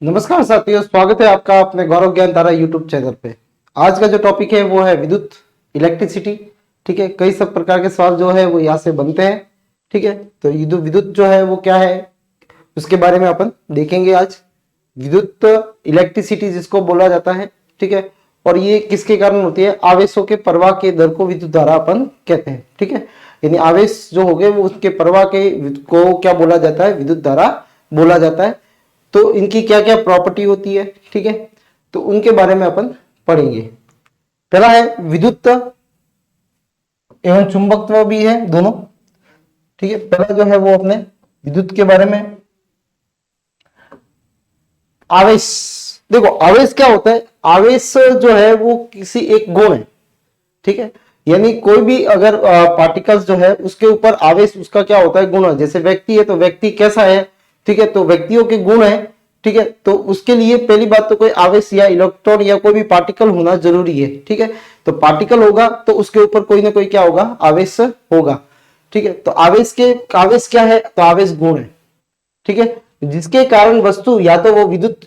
नमस्कार साथियों, स्वागत है आपका अपने गौरव ज्ञान धारा यूट्यूब चैनल पे। आज का जो टॉपिक है वो है विद्युत, इलेक्ट्रिसिटी। ठीक है, कई सब प्रकार के सवाल जो है वो यहाँ से बनते हैं। ठीक है, तो विद्युत जो है वो क्या है उसके बारे में अपन देखेंगे आज। विद्युत इलेक्ट्रिसिटी जिसको बोला जाता है, ठीक है, और ये किसके कारण होती है? आवेशों के प्रवाह के दर को विद्युत धारा अपन कहते हैं। ठीक है, यानी आवेश जो हो गए वो उसके प्रवाह के को क्या बोला जाता है? विद्युत धारा बोला जाता है। तो इनकी क्या क्या प्रॉपर्टी होती है, ठीक है, तो उनके बारे में अपन पढ़ेंगे। पहला है विद्युत एवं चुंबकत्व भी है दोनों। ठीक है, पहला जो है वो अपने विद्युत के बारे में। आवेश, देखो आवेश क्या होता है? आवेश जो है वो किसी एक गुण है। ठीक है, यानी कोई भी अगर पार्टिकल्स जो है उसके ऊपर आवेश उसका क्या होता है? गुण है। जैसे व्यक्ति है तो व्यक्ति कैसा है? ठीक है, तो व्यक्तियों के गुण है। ठीक है, तो उसके लिए पहली बात तो कोई आवेश या इलेक्ट्रॉन या कोई भी पार्टिकल होना जरूरी है। ठीक है, तो पार्टिकल होगा तो उसके ऊपर कोई ना कोई क्या होगा? आवेश होगा। ठीक है, तो आवेश क्या है? तो आवेश गुण है। ठीक है, जिसके कारण वस्तु या तो वो विद्युत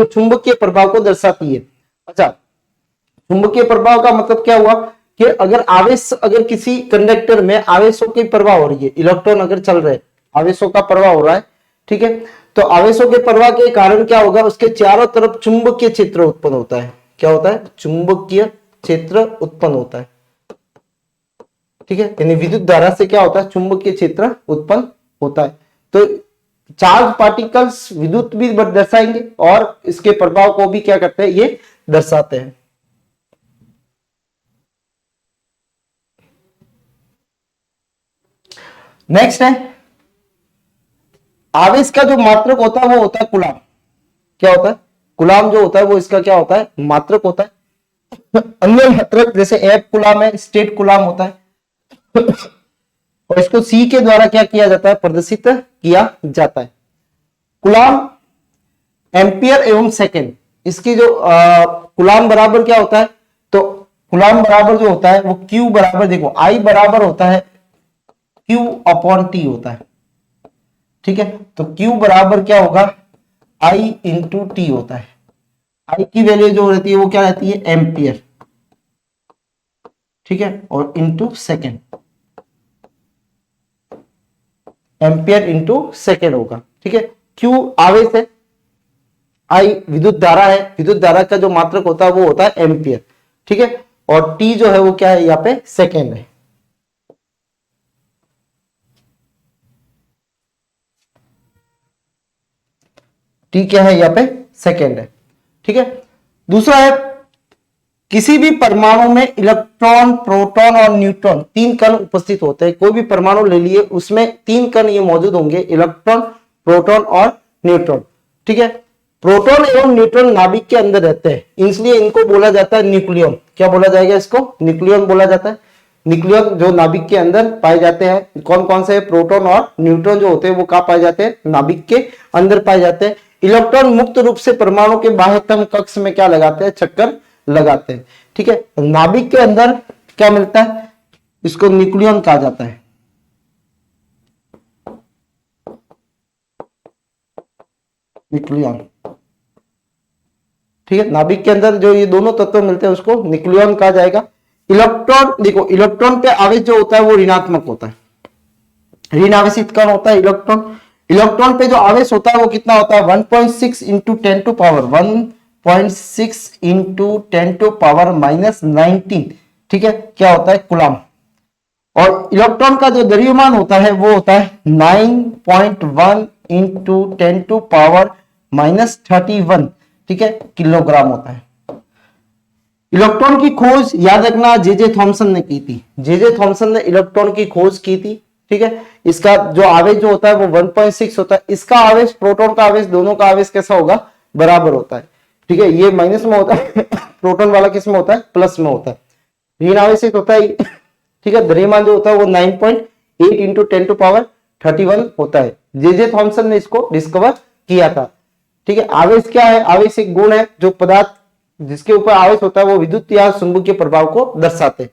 चुंबकीय प्रभाव को दर्शाती है। अच्छा, चुंबकीय प्रभाव का मतलब क्या हुआ कि अगर किसी कंडक्टर में आवेशों की प्रवाह हो रही है, इलेक्ट्रॉन अगर चल रहे, आवेशों का प्रवाह हो रहा है। ठीक है, तो आवेशों के प्रवाह के कारण क्या होगा? उसके चारों तरफ चुंबकीय क्षेत्र उत्पन्न होता है। क्या होता है? चुंबकीय क्षेत्र उत्पन्न होता है। ठीक है, यानी विद्युत धारा से क्या होता है? चुंबकीय क्षेत्र उत्पन्न होता है। तो चार्ज पार्टिकल्स विद्युत भी दर्शाएंगे और इसके प्रभाव को भी क्या करते हैं? ये दर्शाते हैं। नेक्स्ट है आवेश का जो मात्रक होता है वो होता है कूलाम। क्या होता है? कूलाम जो होता है वो इसका क्या होता है? मात्रक होता है। अन्य मात्रक जैसे एफ कूलाम है, स्टेट कूलाम होता है। और इसको सी के द्वारा क्या किया जाता है? प्रदर्शित किया जाता है। कूलाम एम्पियर एवं सेकेंड, इसकी जो कूलाम बराबर क्या होता है? तो कूलाम बराबर जो होता है वो क्यू बराबर, देखो आई बराबर होता है क्यू अपॉन टी होता है। ठीक है, तो Q बराबर क्या होगा? I इंटू टी होता है। I की वैल्यू जो रहती है वो क्या रहती है? एम्पियर। ठीक है, और into second, ampere into second होगा। ठीक है, Q आवेश है, I विद्युत धारा है, विद्युत धारा का जो मात्रक होता है वो होता है एम्पियर। ठीक है, और T जो है वो क्या है? यहाँ पे सेकेंड है। टी क्या है? यहाँ पे सेकेंड है। ठीक है, दूसरा है किसी भी परमाणु में इलेक्ट्रॉन, प्रोटॉन और न्यूट्रॉन तीन कण उपस्थित होते हैं। कोई भी परमाणु ले लिए उसमें तीन कण ये मौजूद होंगे, इलेक्ट्रॉन, प्रोटॉन और न्यूट्रॉन। ठीक है, प्रोटॉन एवं न्यूट्रॉन नाभिक के अंदर रहते हैं, इसलिए इनको बोला जाता है न्यूक्लियन। क्या बोला जाएगा इसको? न्यूक्लियन बोला जाता है। न्यूक्लियन जो नाभिक के अंदर पाए जाते हैं, कौन कौन से? प्रोटॉन और न्यूट्रॉन जो होते हैं वो कहां पाए जाते हैं? नाभिक के अंदर पाए जाते हैं। इलेक्ट्रॉन मुक्त रूप से परमाणु के बाह्यतम कक्ष में क्या लगाते हैं? चक्कर लगाते हैं। ठीक है, नाभिक के अंदर क्या मिलता है? इसको न्यूक्लियन कहा जाता है। न्यूक्लियन। ठीक है, नाभिक के अंदर जो ये दोनों तत्व मिलते हैं उसको न्यूक्लियन कहा जाएगा। इलेक्ट्रॉन, देखो इलेक्ट्रॉन पे आवेश जो होता है वो ऋणात्मक होता है, ऋण आवेशित कण होता है इलेक्ट्रॉन। इलेक्ट्रॉन पे जो आवेश होता है वो कितना होता है? 1.6 into 10 to power 1.6 into 10 to power -19। ठीक है, क्या होता है? कूलाम। और इलेक्ट्रॉन का जो द्रव्यमान होता है वो होता है 9.1 इंटू 10 टू पावर -31। ठीक है, किलोग्राम होता है। इलेक्ट्रॉन की खोज याद रखना जे जे थॉमसन ने की थी। जे जे थॉमसन ने इलेक्ट्रॉन की खोज की थी। ठीक है, इसका जो आवेश जो होता है वो 1.6 होता है। इसका आवेश, प्रोटॉन का आवेश, दोनों का आवेश कैसा होगा? बराबर होता है। ठीक है, ये माइनस में होता है, प्रोटॉन वाला किस में होता है? प्लस में होता है। ऋण आवेशित होता है। ठीक है, द्रव्यमान जो होता है वो 9.8 इंटू 10 टू पावर 31 होता है। जे जे थॉमसन ने इसको डिस्कवर किया था। ठीक है, आवेश क्या है? आवेश एक गुण है जो पदार्थ जिसके ऊपर आवेश होता है वो विद्युत या चुंबकीय प्रभाव को दर्शाते हैं।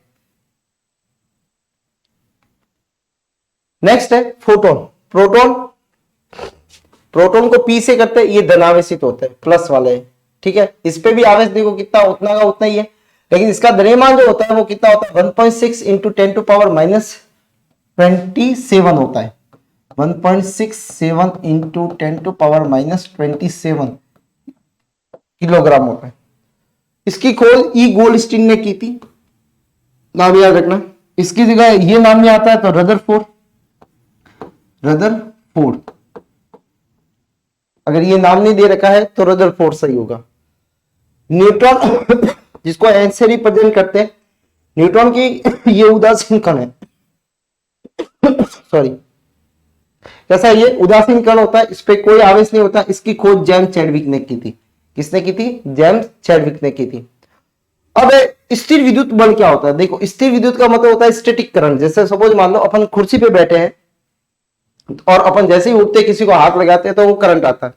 नेक्स्ट है फोटोन। प्रोटॉन प्रोटॉन को p से करते हैं, ये धनावेशित होते हैं, प्लस वाले हैं, ठीक है। इस पे भी आवेश देखो कितना, उतना का उतना ही है, लेकिन इसका द्रव्यमान जो होता है वो कितना होता है, 1.6 इंटू 10 टू पावर माइनस 27 होता है, 1.67 into 10 to power minus 27 kilogram होता है। इसकी खोज ई गोल्डस्टीन ने की थी, नाम याद रखना। इसकी जगह ये नाम में आता है तो रदरफोर्ड, रदरफोर्ड, अगर ये नाम नहीं दे रखा है तो रदरफोर्ड सही होगा। न्यूट्रॉन जिसको एन से रिप्रेजेंट करते हैं, न्यूट्रॉन की ये उदासीन कण है सॉरी, कैसा ये उदासीन कण होता है, इस पे कोई आवेश नहीं होता। इसकी खोज जेम्स चैडविक ने की थी। किसने की थी? जेम्स चैडविक ने की थी। अब स्थिर विद्युत बल क्या होता है? देखो, स्थिर विद्युत का मतलब होता है स्टैटिक करंट। जैसे सपोज मान लो अपन कुर्सी पे बैठे हैं और अपन जैसे ही उठते किसी को हाथ लगाते हैं तो वो करंट आता है,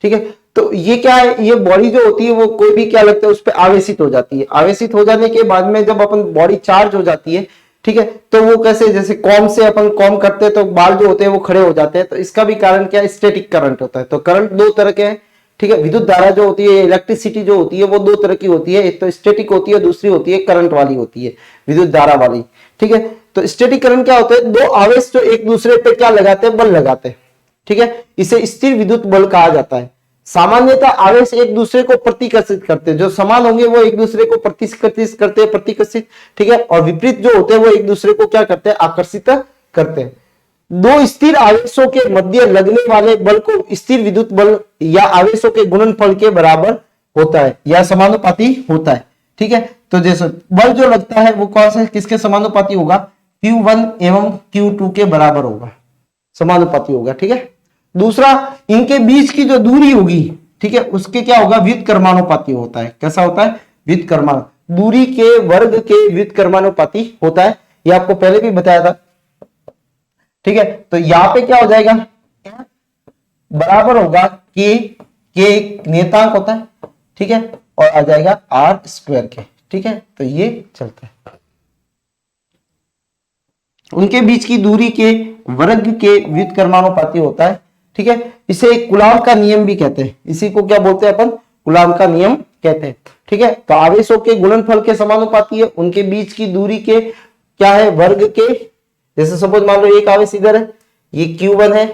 ठीक है। तो ये क्या है, ये बॉडी जो होती है वो कोई भी क्या लगता है उस पर आवेशित हो जाती है। आवेशित हो जाने के बाद में जब अपन बॉडी चार्ज हो जाती है, ठीक है, तो वो कैसे, जैसे कॉम से अपन कॉम करते हैं तो बाल जो होते हैं वो खड़े हो जाते हैं। तो इसका भी कारण क्या है? स्टैटिक करंट होता है। तो करंट दो तरह के हैं, ठीक है। विद्युत धारा जो होती है, इलेक्ट्रिसिटी जो होती है वो दो तरह की होती है, एक तो स्टैटिक होती है, दूसरी होती है करंट वाली होती है, विद्युत धारा वाली, ठीक है। तो स्टैटिक करंट क्या होता है? दो आवेश जो एक दूसरे पे क्या लगाते हैं? बल लगाते हैं, ठीक है। इसे स्थिर विद्युत बल कहा जाता है। सामान्यतः आवेश एक दूसरे को प्रतिकर्षित करते हैं, जो समान होंगे वो एक दूसरे को प्रतिकर्षित करते हैं, प्रतिकर्षित, ठीक है। और विपरीत जो होते हैं वो एक दूसरे को क्या करते हैं? आकर्षित करते हैं। दो स्थिर आवेशों के मध्य लगने वाले बल को स्थिर विद्युत बल या आवेशों के गुणनफल के बराबर होता है या समानुपाती होता है, ठीक है। तो जैसे बल जो लगता है वो कौन से किसके समानुपाती होगा? Q1 एवं Q2 के बराबर होगा, समानुपाती होगा, ठीक है। दूसरा, इनके बीच की जो दूरी होगी, ठीक है, उसके क्या होगा? व्युत्क्रमानुपाती होता है। कैसा होता है? व्युत्क्रमान, दूरी के वर्ग के व्युत्क्रमानुपाती होता है। ये आपको पहले भी बताया था, ठीक है। तो यहां पे क्या हो जाएगा? बराबर होगा के एक नियतांक होता है, ठीक है, और आ जाएगा आर स्क्वायर के, ठीक है। तो ये चलता है, उनके बीच की दूरी के वर्ग के व्युत्क्रमानुपाती होता है, ठीक है। इसे कूलाम का नियम भी कहते हैं। इसी को क्या बोलते हैं अपन? कूलाम का नियम कहते हैं, ठीक है। तो आवेशों के गुणनफल के समानुपाती है, उनके बीच की दूरी के क्या है? वर्ग के। जैसे सपोज मान लो एक आवेश इधर है, ये Q1 है,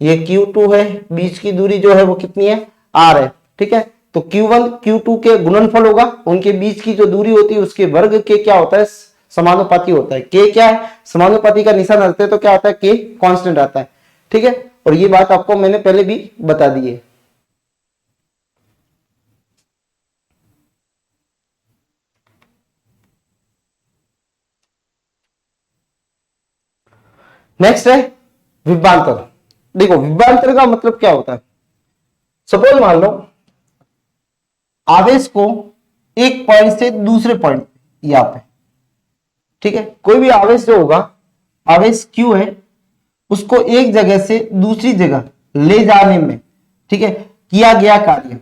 ये Q2 है, बीच की दूरी जो है वो कितनी है? R है, ठीक है। तो Q1 Q2 के गुणनफल होगा, उनके बीच की जो दूरी होती है उसके वर्ग के क्या होता है? समानुपाती होता है। K क्या है? समानुपाती का निशान रखते हैं तो क्या आता है? K कांस्टेंट आता है, ठीक है। और ये बात आपको मैंने पहले भी बता दी है। नेक्स्ट है विभवांतर। देखो, विभवांतर का मतलब क्या होता है? सपोज मान लो आवेश को एक पॉइंट से दूसरे पॉइंट यहां पे, ठीक है, कोई भी आवेश जो होगा, आवेश Q है, उसको एक जगह से दूसरी जगह ले जाने में, ठीक है, किया गया कार्य,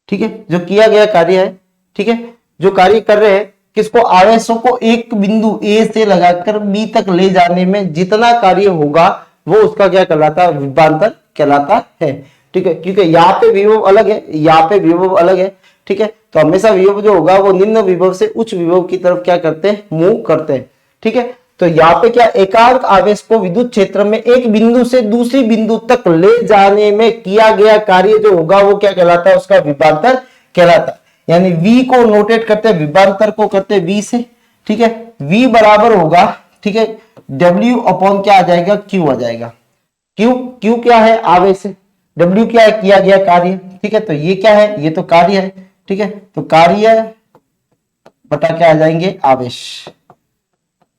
ठीक है, जो किया गया कार्य है, ठीक है, जो कार्य कर रहे हैं किसको? आवेशों को एक बिंदु A से लगाकर B तक ले जाने में जितना कार्य होगा वो उसका क्या कहलाता है? विभवांतर कहलाता है, ठीक है। क्योंकि यहाँ पे विभव अलग है, यहाँ पे विभव अलग है, ठीक है। तो हमेशा विभव जो होगा वो निम्न विभव से उच्च विभव की तरफ क्या करते हैं? मूव करते हैं, ठीक है। तो यहाँ पे क्या, एकांक आवेश को विद्युत क्षेत्र में एक बिंदु से दूसरी बिंदु तक ले जाने में किया गया कार्य जो होगा वो क्या कहलाता है? उसका विभवांतर कहलाता है। यानी V को नोटेट करते हैं, विभवांतर को करते हैं V से, ठीक है। V बराबर होगा, ठीक है, W अपॉन क्या आ जाएगा? Q आ जाएगा। Q क्या है? आवेश है। W क्या है? किया गया कार्य, ठीक है। तो ये क्या है? ये तो कार्य है, ठीक है। तो कार्य बटा क्या आ जाएंगे? आवेश,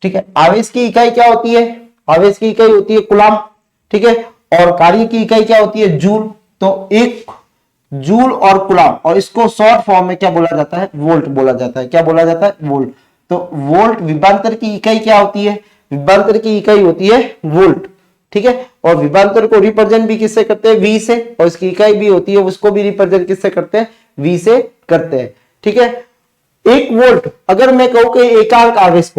ठीक है। आवेश की इकाई क्या होती है? आवेश की इकाई होती है कूलाम, ठीक है। और कार्य की इकाई क्या होती है? जूल। तो एक जूल और कूलाम, और इसको शॉर्ट फॉर्म में क्या बोला जाता है? वोल्ट बोला जाता है। क्या बोला जाता है? वोल्ट। तो वोल्ट, विभवांतर की इकाई क्या होती है? विभवांतर की इकाई होती है वोल्ट, ठीक है। और विभवांतर को रिप्रेजेंट भी किससे करते हैं? V से। और इसकी इकाई भी होती है, उसको भी रिप्रेजेंट किससे करते हैं? V से करते हैं, ठीक है। 1 वोल्ट अगर मैं कहूं कि एक आवेश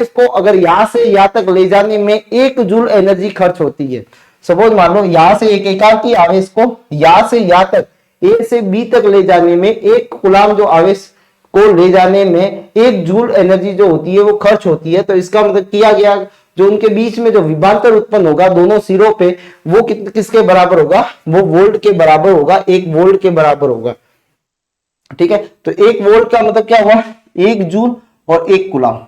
को अगर यहां से यहां तक ले जाने में 1 जूल एनर्जी खर्च होती है। सपोज मान लो यहां से एक एकांकी आवेश को यहां से यहां तक ए से बी तक ले जाने में 1 कूलाम जो आवेश को ले जाने में 1 जूल एनर्जी जो होती है वो खर्च होती है। तो इसका मतलब किया गया जो उनके बीच में जो विभवांतर उत्पन्न होगा दोनों सिरों पे वो किसके बराबर होगा, वो वोल्ट के बराबर होगा, 1 वोल्ट के बराबर होगा। ठीक है, तो 1 वोल्ट का मतलब क्या हुआ, 1 जूल और 1 कूलाम।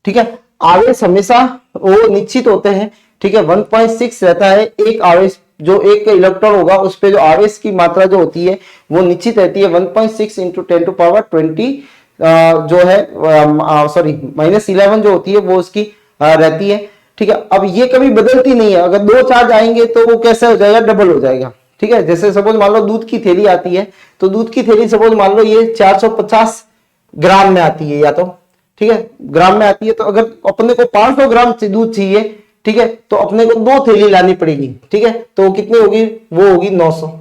ठीक है, आवेश हमेशा वो निश्चित होते हैं। ठीक है, 1.6 रहता है एक आवेश, जो एक इलेक्ट्रॉन होगा उस पे जो आवेश की मात्रा जो होती है वो निश्चित रहती है 1.6 इंटू 10⁻20 जो है सॉरी -11 जो होती है वो उसकी रहती है। ठीक है, अब ये कभी बदलती नहीं है, अगर 2 चार्ज आएंगे तो वो कैसे हो जाएगा, डबल हो जाएगा। ठीक है, जैसे सपोज मान लो दूध की थैली आती है, तो दूध की थैली सपोज मान लो ये 450 ग्राम में आती है या तो, ठीक है, ग्राम में आती है, तो अगर अपने को 500 ग्राम दूध चाहिए, ठीक है, तो अपने को 2 थैली लानी पड़ेगी। ठीक है, तो कितनी होगी, वो होगी 900।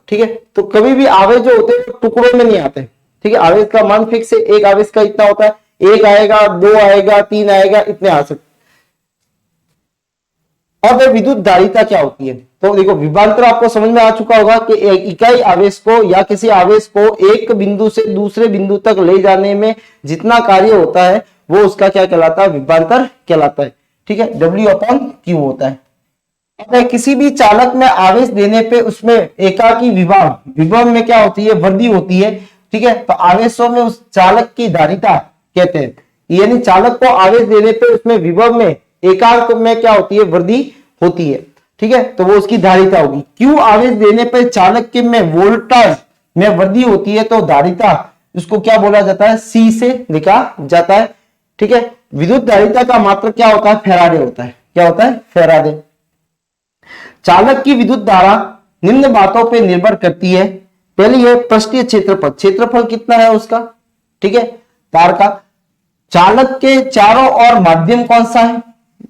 ठीक है, तो कभी भी आवेश जो होते हैं टुकड़ों में नहीं आते। ठीक है, आवेश का मान फिक्स है, एक आवेश का इतना होता है, 1 आएगा, 2 आएगा, 3 आएगा, इतने आ सकते। अब विद्युत धारिता क्या होती है, तो देखो विभवांतर आपको समझ में आ चुका होगा कि एक इकाई आवेश को या किसी आवेश को एक बिंदु से दूसरे बिंदु तक ले जाने में जितना कार्य होता है वो उसका क्या कहलाता है, विभवांतर कहलाता है। ठीक है, W/Q होता है। अब किसी भी चालक में आवेश देने पे उसमें एकाकी विभव में क्या होती है, वृद्धि होती है। ठीक है, तो आवेशों में उस चालक की धारिता कहते हैं, यानी चालक को आवेश देने पे उसमें विभव में एकांक में क्या होती है, वृद्धि होती है। ठीक है, तो वो उसकी धारिता होगी। क्यों आवेश देने पर चालक के में वोल्टेज में वृद्धि होती है, तो धारिता उसको क्या बोला जाता है, C से लिखा जाता है। ठीक है, विद्युत धारिता का मात्रक क्या होता है, फैराडे होता है। क्या होता है, फैराडे। चालक की विद्युत धारा निम्न बातों पर निर्भर करती है। पहली है पृष्ठीय क्षेत्रफल, क्षेत्रफल कितना है उसका। ठीक है, तार का। चालक के चारों ओर माध्यम कौन सा है,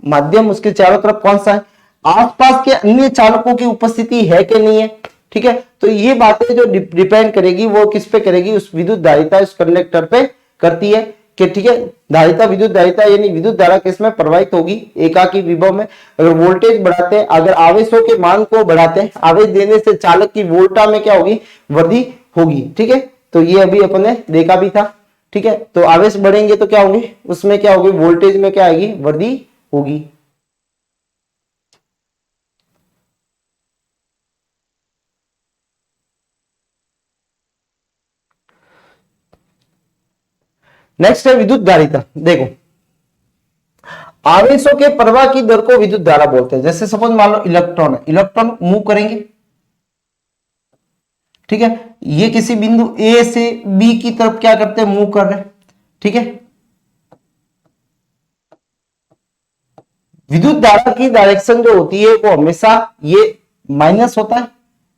माध्यम उसके चारों तरफ कौन सा है, आसपास के अन्य चालकों की उपस्थिति है कि नहीं है। ठीक है, तो ये बातें जो डिपेंड करेगी वो किस पे करेगी, उस विद्युत धारिता उस कंडक्टर पे करती है कि ठीक है, धारिता विद्युत धारिता यानी विद्युत धारा किसमें प्रवाहित होगी, एकाकी विभव में। अगर वोल्टेज बढ़ाते हैं, अगर आवेशों के मान को बढ़ाते हैं, आवेश देने से चालक की वोल्टा में क्या होगी, वृद्धि होगी। ठीक है, तो ये अभी अपने देखा भी था। ठीक है, तो आवेश बढ़ेंगे तो क्या होंगे, उसमें क्या होगी, वोल्टेज में क्या आएगी, वृद्धि होगी। नेक्स्ट है विद्युत धारिता। देखो आवेशों के प्रवाह की दर को विद्युत धारा बोलते हैं। जैसे सपोज मान लो इलेक्ट्रॉन है, इलेक्ट्रॉन मूव करेंगे। ठीक है, ये किसी बिंदु ए से बी की तरफ क्या करते हैं, मूव कर रहे हैं। ठीक है, विद्युत धारा की डायरेक्शन जो होती है वो हमेशा ये माइनस होता है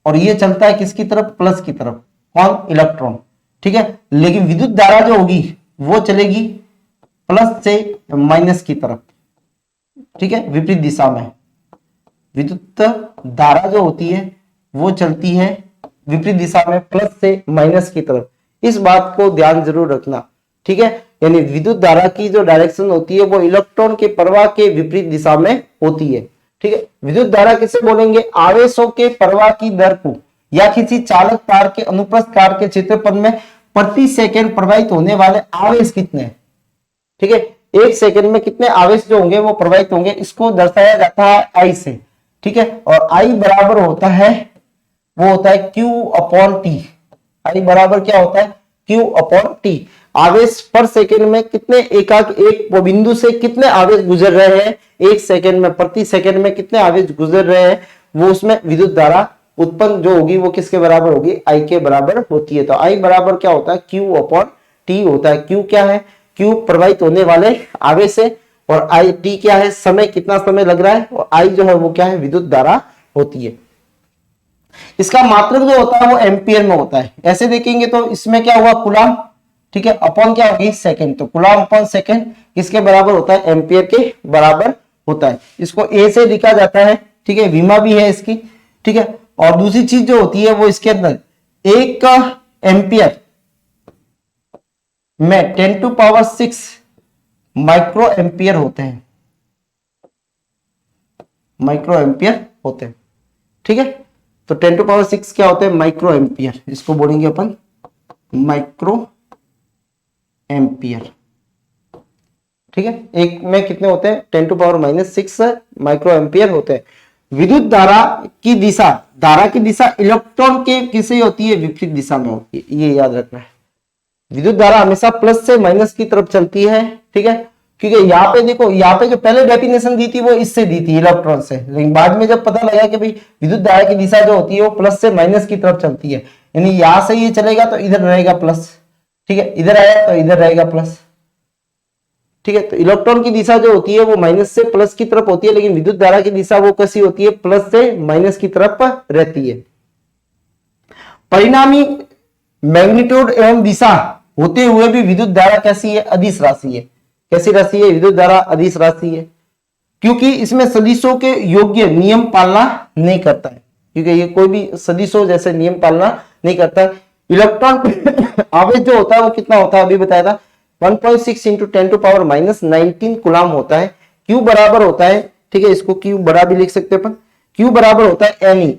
और ये चलता है किसकी तरफ, प्लस की तरफ, कौन, इलेक्ट्रॉन। ठीक है, लेकिन विद्युत धारा जो होगी वो चलेगी प्लस से माइनस की तरफ। ठीक है, विपरीत दिशा में विद्युत धारा जो होती है वो चलती है विपरीत दिशा में, प्लस से माइनस की तरफ। इस बात को ध्यान जरूर रखना। ठीक है, यानी विद्युत धारा की जो डायरेक्शन होती है वो इलेक्ट्रॉन के प्रवाह के विपरीत दिशा में होती है। ठीक है, विद्युत धारा किसे बोलेंगे, आवेशों के प्रवाह की दर को या किसी चालक तार के अनुप्रस्थ काट के क्षेत्रफल में प्रति सेकंड प्रवाहित होने वाले आवेश कितने हैं। ठीक है, 1 सेकंड में कितने आवेश जो होंगे वो प्रवाहित होंगे, इसको दर्शाया जाता है आई से। ठीक है, और आई बराबर होता है, वो होता है Q/T। आई बराबर क्या होता है, Q/T। आवेश पर सेकंड में कितने एक बिंदु से कितने आवेश गुजर रहे हैं, 1 सेकंड में, प्रति सेकंड में कितने आवेश गुजर रहे हैं, वो उसमें विद्युत धारा उत्पन्न जो होगी वो किसके बराबर होगी, आई के बराबर होती है। तो आई बराबर क्या होता है, Q/T होता है। Q क्या है, Q प्रवाहित होने वाले आवेश है, और आई टी क्या है, समय, कितना समय लग रहा है, और आई जो है वो क्या है, विद्युत धारा होती है। इसका मात्रक जो होता है वो एम्पियर में होता है। ऐसे देखेंगे तो इसमें क्या हुआ, कूलाम। ठीक है, अपॉन क्या होगी, सेकंड। तो कूलाम अपॉन सेकंड किसके बराबर होता है, एम्पियर के बराबर होता है। इसको ए से लिखा जाता है। ठीक है, विमा भी है इसकी। ठीक है, और दूसरी चीज जो होती है वो इसके अंदर एक एम्पियर में 10⁶ माइक्रो एम्पियर होते हैं, माइक्रो एम्पियर होते हैं। ठीक है, तो 10⁶ क्या होते हैं? माइक्रो एम्पियर, इसको बोलेंगे अपन माइक्रो एम्पियर। ठीक है, एक में कितने होते हैं? 10⁻⁻6 माइक्रो एम्पियर होते हैं। विद्युत धारा की दिशा, धारा की दिशा इलेक्ट्रॉन के किसे होती है? विपरीत दिशा में होती है, ये याद रखना है। विद्युत धारा हमेशा प्लस से माइनस की तरफ चलती है। ठीक है, क्योंकि यहाँ पे देखो, यहाँ पे जो पहले डेफिनेशन दी थी वो इससे दी थी, इलेक्ट्रॉन से, लेकिन बाद में जब पता लगा कि भाई विद्युत धारा की दिशा जो होती है वो प्लस से माइनस की तरफ चलती है, यानी यहां से ये चलेगा तो इधर रहेगा प्लस, ठीक है, इधर आया तो इधर रहेगा प्लस। ठीक है, तो इलेक्ट्रॉन की दिशा जो होती है वो माइनस से प्लस की तरफ होती है, लेकिन विद्युत धारा की दिशा वो कैसी होती है? प्लस से माइनस की तरफ रहती है। परिणामी मैग्नीट्यूड एवं दिशा होते हुए भी विद्युत धारा कैसी है? अदिश राशि है। कैसी राशि है? विद्युत धारा अदिश राशि है, क्योंकि इसमें सदिशों के योग्य नियम पालना नहीं करता है, क्योंकि ये कोई भी सदिशों जैसे नियम पालना नहीं करता है। इलेक्ट्रॉन आवेश जो होता है वो कितना होता है? अभी बताया था 1.6 इंटू 10⁻⁻19 कूलम होता है। क्यू बराबर होता है, ठीक है, इसको क्यू बड़ा भी लिख सकते हैं अपन, क्यू बराबर होता है एन।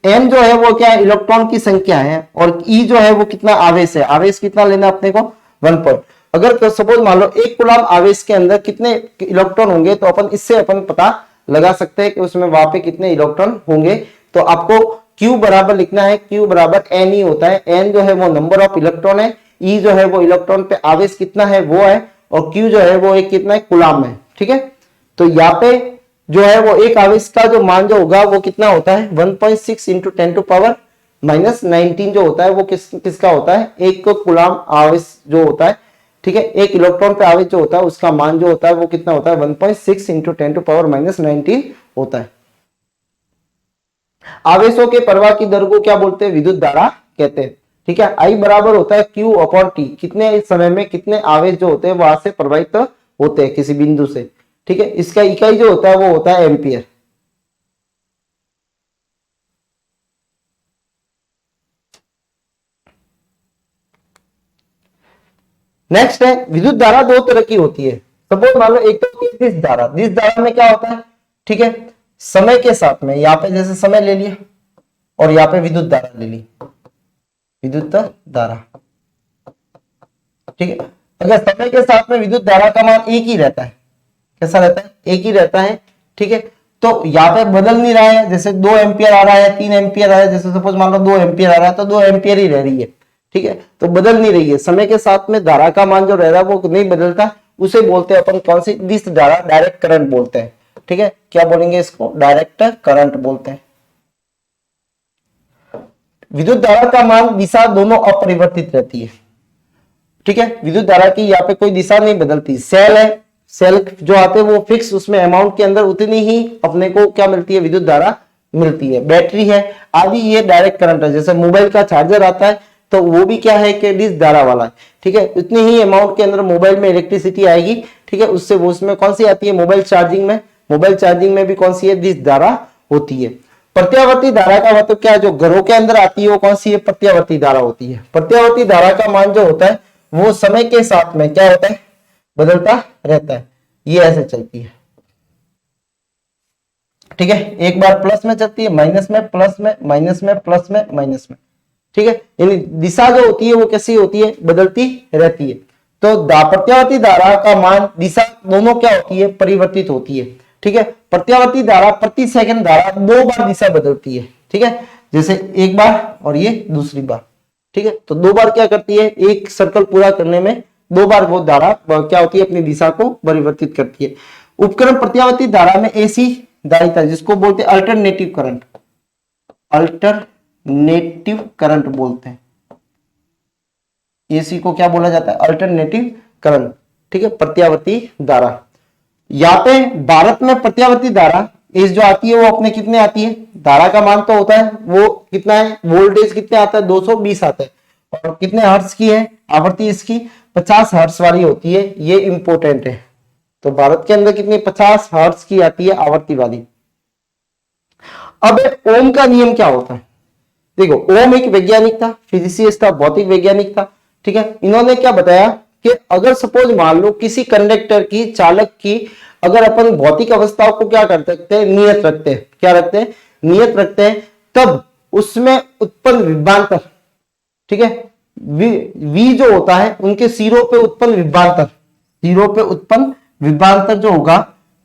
एन जो है वो क्या है? इलेक्ट्रॉन की संख्या है, और ई जो है वो कितना? आवेश है। आवेश कितना लेना अपने को? 1 अगर सपोज मान लो 1 कूलम आवेश के अंदर कितने इलेक्ट्रॉन होंगे, तो अपन इससे अपन पता लगा सकते हैं कि उसमें वहां पे कितने इलेक्ट्रॉन होंगे। तो आपको क्यू बराबर लिखना है, क्यू बराबर एन ई होता है। एन जो है वो नंबर ऑफ इलेक्ट्रॉन है, ई जो है वो इलेक्ट्रॉन पे आवेश कितना है वो है, और क्यू जो है वो एक कितना है? कूलम है। ठीक है, तो यहाँ पे जो है वो एक आवेश का जो मान जो होगा वो कितना होता है? 1.6 इंटू 10⁻⁻19 जो होता है वो किसका होता है? एक कूलम आवेश जो होता है, ठीक है, एक इलेक्ट्रॉन पे आवेश जो होता है उसका मान जो होता है वो कितना होता है? 1.6 इंटू 10⁻⁻19 होता है। आवेशों के प्रवाह की दर को क्या बोलते हैं? विद्युत धारा कहते हैं। ठीक है, आई बराबर होता है क्यू अपॉन टी, कितने समय में कितने आवेश जो होते हैं वहां से प्रवाहित होते हैं किसी बिंदु से। ठीक है, इसका इकाई जो होता है वो होता है एम्पियर। नेक्स्ट है, विद्युत धारा दो तरह की होती है। सपोज मान लो एक तो होती है दिश धारा। दिश धारा में क्या होता है? ठीक है, समय के साथ में यहाँ पे जैसे समय ले लिया और यहाँ पे विद्युत धारा ले ली, विद्युत धारा। ठीक है, अगर समय के साथ में विद्युत धारा का मान एक ही रहता है, कैसा रहता है? एक ही रहता है। ठीक है, तो यहाँ पे बदल नहीं रहा है, जैसे 2 एम्पियर आ रहा है, 3 एम्पियर आ रहा है, जैसे सपोज मान लो 2 एम्पियर आ रहा है तो 2 एम्पियर ही रह रही है। ठीक है, तो बदल नहीं रही है। समय के साथ में धारा का मान जो रह रहा है वो नहीं बदलता, उसे बोलते हैं अपन कौन सी? दिश धारा, डायरेक्ट करंट बोलते हैं। ठीक है, क्या बोलेंगे इसको? डायरेक्ट करंट बोलते हैं। विद्युत धारा का मान दिशा दोनों अपरिवर्तित रहती है। ठीक है, विद्युत धारा की यहाँ पे कोई दिशा नहीं बदलती। सेल है, सेल जो आते हैं वो फिक्स, उसमें अमाउंट के अंदर उतनी ही अपने को क्या मिलती है? विद्युत धारा मिलती है। बैटरी है आदि, ये डायरेक्ट करंट है। जैसे मोबाइल का चार्जर आता है तो वो भी क्या है कि दिश धारा वाला है। ठीक है, उतनी ही अमाउंट के अंदर मोबाइल में इलेक्ट्रिसिटी आएगी। ठीक है, उससे वो उसमें कौन सी आती है? मोबाइल चार्जिंग में। मोबाइल चार्जिंग में भी कौन सी है? दिश धारा होती है। प्रत्यावर्ती धारा का मतलब क्या है? जो घरों के अंदर आती है वो कौन सी है? प्रत्यावर्ती धारा होती है। प्रत्यावर्ती धारा का मान जो होता है वो समय के साथ में क्या होता है? बदलता रहता है। ये ऐसे चलती है। ठीक है, एक बार प्लस में चलती है, माइनस में, प्लस में, माइनस में, प्लस में, माइनस में। ठीक है, यानी दिशा जो होती है वो कैसी होती है? बदलती रहती है। तो प्रत्यावर्ती धारा का मान, दिशा दोनों क्या होती है? परिवर्तित होती है। ठीक है, प्रत्यावर्ती धारा प्रति सेकंड धारा 2 बार दिशा बदलती है। ठीक है, जैसे एक बार और ये दूसरी बार। ठीक है, तो 2 बार क्या करती है? एक सर्कल पूरा करने में 2 बार वो धारा क्या होती है? अपनी दिशा को परिवर्तित करती है। उपकरण प्रत्यावर्ती धारा में ऐसी दायित्व जिसको बोलते हैं अल्टरनेटिव करंट, अल्टरनेटिव करंट बोलते हैं। एसी को क्या बोला जाता है? Alternative current. ठीक है, प्रत्यावर्ती धारा। यहाँ पे भारत में प्रत्यावर्ती धारा इस जो आती है वो अपने कितने आती है? धारा का मान तो होता है वो कितना है? वोल्टेज कितने आता है? 220 आता है। और कितने हर्ट्ज की है आवृत्ति इसकी? 50 हर्ट्ज वाली होती है। ये इंपॉर्टेंट है। तो भारत के अंदर कितनी? 50 हर्ट्ज की आती है आवृत्ति वाली। अब ओम का नियम क्या होता है? देखो ओम एक वैज्ञानिक था, फिजिसिस्ट था, भौतिक वैज्ञानिक था, ठीक है। इन्होंने क्या बताया कि अगर सपोज मान लो किसी कंडक्टर की, चालक की, अगर अपन भौतिक अवस्थाओं को क्या कर सकते हैं, नियत रखते हैं, क्या रखते हैं, नियत रखते हैं, तब उसमें उत्पन्न विभवांतर, ठीक है, वी जो होता है उनके सिरों पे उत्पन्न विभवांतर, सिरों पे उत्पन्न विभवांतर जो होगा,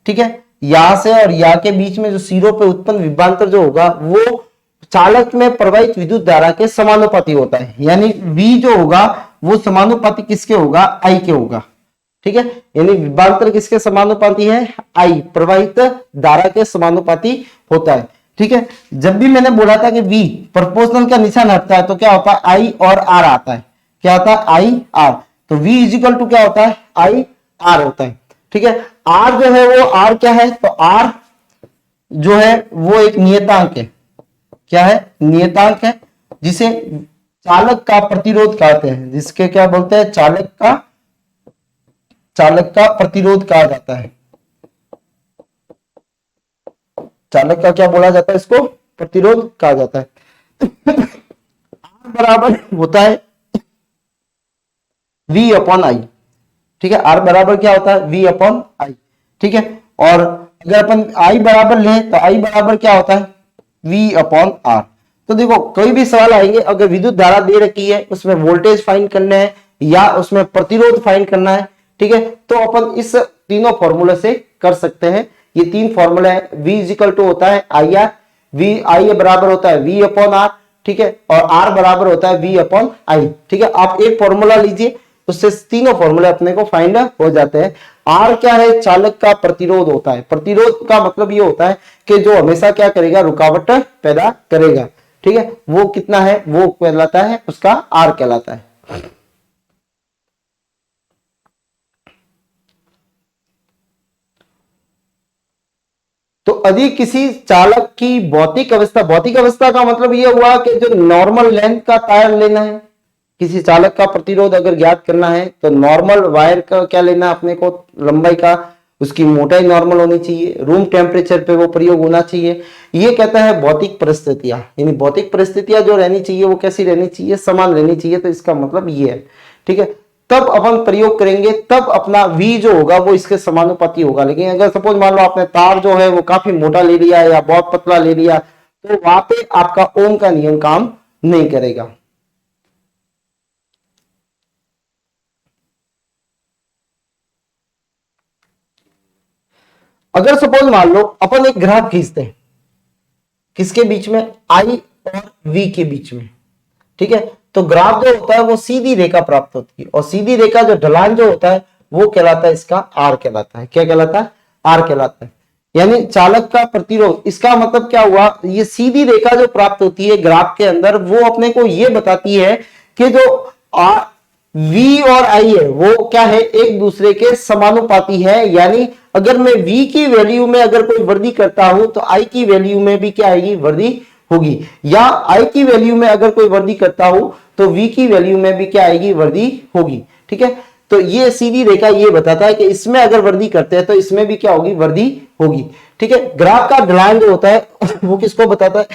ठीक है, यहां से और यहां के बीच में जो सिरों पे उत्पन्न विभवांतर जो होगा वो चालक में प्रवाहित विद्युत धारा के समानुपाती होता है। यानी V जो होगा वो समानुपाती किसके होगा, I के होगा, ठीक है। यानी विभवांतर किसके समानुपाती है, I, प्रवाहित धारा के समानुपाती होता है, ठीक है। जब भी मैंने बोला था कि V प्रोपोर्शनल का निशान हटता है तो क्या होता है, I और R आता है, क्या आता है, I R, तो V इजिकल टू क्या होता है, I R होता है, ठीक है। R जो है वो R क्या है, तो R जो है वो एक नियतांक है, क्या है, नियतांक है, जिसे चालक का प्रतिरोध कहते हैं, जिसके क्या बोलते हैं, चालक का प्रतिरोध कहा जाता है, चालक का क्या बोला जाता है, इसको प्रतिरोध कहा जाता है। R बराबर होता है V अपॉन आई, ठीक है। R बराबर क्या होता है, V अपॉन आई, ठीक है। और अगर अपन I बराबर लें तो I बराबर क्या होता है, V अपॉन R। तो देखो कोई भी सवाल आएंगे, अगर विद्युत धारा दे रखी है, उसमें वोल्टेज फाइंड करना है या उसमें प्रतिरोध फाइंड करना है, ठीक है, तो अपन इस तीनों फॉर्मूले से कर सकते हैं। ये तीन फॉर्मूला है। V इजिकल टू होता है आई आर, आई बराबर होता है V अपॉन आर, ठीक है, और R बराबर होता है V अपॉन आई, ठीक है। आप एक फॉर्मूला लीजिए, उससे तीनों फॉर्मूले अपने को फाइंड हो जाते हैं। R क्या है, चालक का प्रतिरोध होता है। प्रतिरोध का मतलब ये होता है कि जो हमेशा क्या करेगा, रुकावट पैदा करेगा, ठीक है, वो कितना है, वो कहलाता है, उसका R कहलाता है। तो यदि किसी चालक की भौतिक अवस्था का मतलब ये हुआ कि जो नॉर्मल लेंथ का तार लेना है, किसी चालक का प्रतिरोध अगर ज्ञात करना है तो नॉर्मल वायर का क्या लेना है अपने को, लंबाई का, उसकी मोटाई नॉर्मल होनी चाहिए, रूम टेम्परेचर पे वो प्रयोग होना चाहिए। ये कहता है भौतिक परिस्थितियां, यानी भौतिक परिस्थितियां जो रहनी चाहिए वो कैसी रहनी चाहिए, समान रहनी चाहिए। तो इसका मतलब ये है, ठीक है। तब अपन प्रयोग करेंगे, तब अपना V जो होगा वो इसके समानुपाती होगा। लेकिन अगर सपोज मान लो आपने तार जो है वो काफी मोटा ले लिया या बहुत पतला ले लिया, तो वहां पे आपका ओम का नियम काम नहीं करेगा। अगर सपोज मान लो अपन एक ग्राफ खींचते हैं, किसके बीच में, I और V के बीच में, ठीक है, तो ग्राफ जो होता है वो सीधी रेखा प्राप्त होती है, और सीधी रेखा जो ढलान जो होता है वो कहलाता है, इसका R कहलाता है। क्या कहलाता है, R कहलाता है। यानी चालक का प्रतिरोध, इसका मतलब क्या हुआ, ये सीधी रेखा जो प्राप्त होती है ग्राफ के अंदर, वो अपने को ये बताती है कि जो V और I है वो क्या है, एक दूसरे के समानुपाती है। यानी अगर मैं V की वैल्यू में अगर कोई वृद्धि करता हूं तो I की वैल्यू में भी क्या आएगी, वृद्धि होगी, या I की वैल्यू में अगर कोई वृद्धि करता हूं तो V की वैल्यू में भी क्या आएगी, वृद्धि होगी, ठीक है। तो ये सीधी रेखा ये बताता है कि इसमें अगर वृद्धि करते हैं तो इसमें भी क्या होगी, वृद्धि होगी, ठीक है। ग्राफ का ढलान जो होता है वो किसको बताता है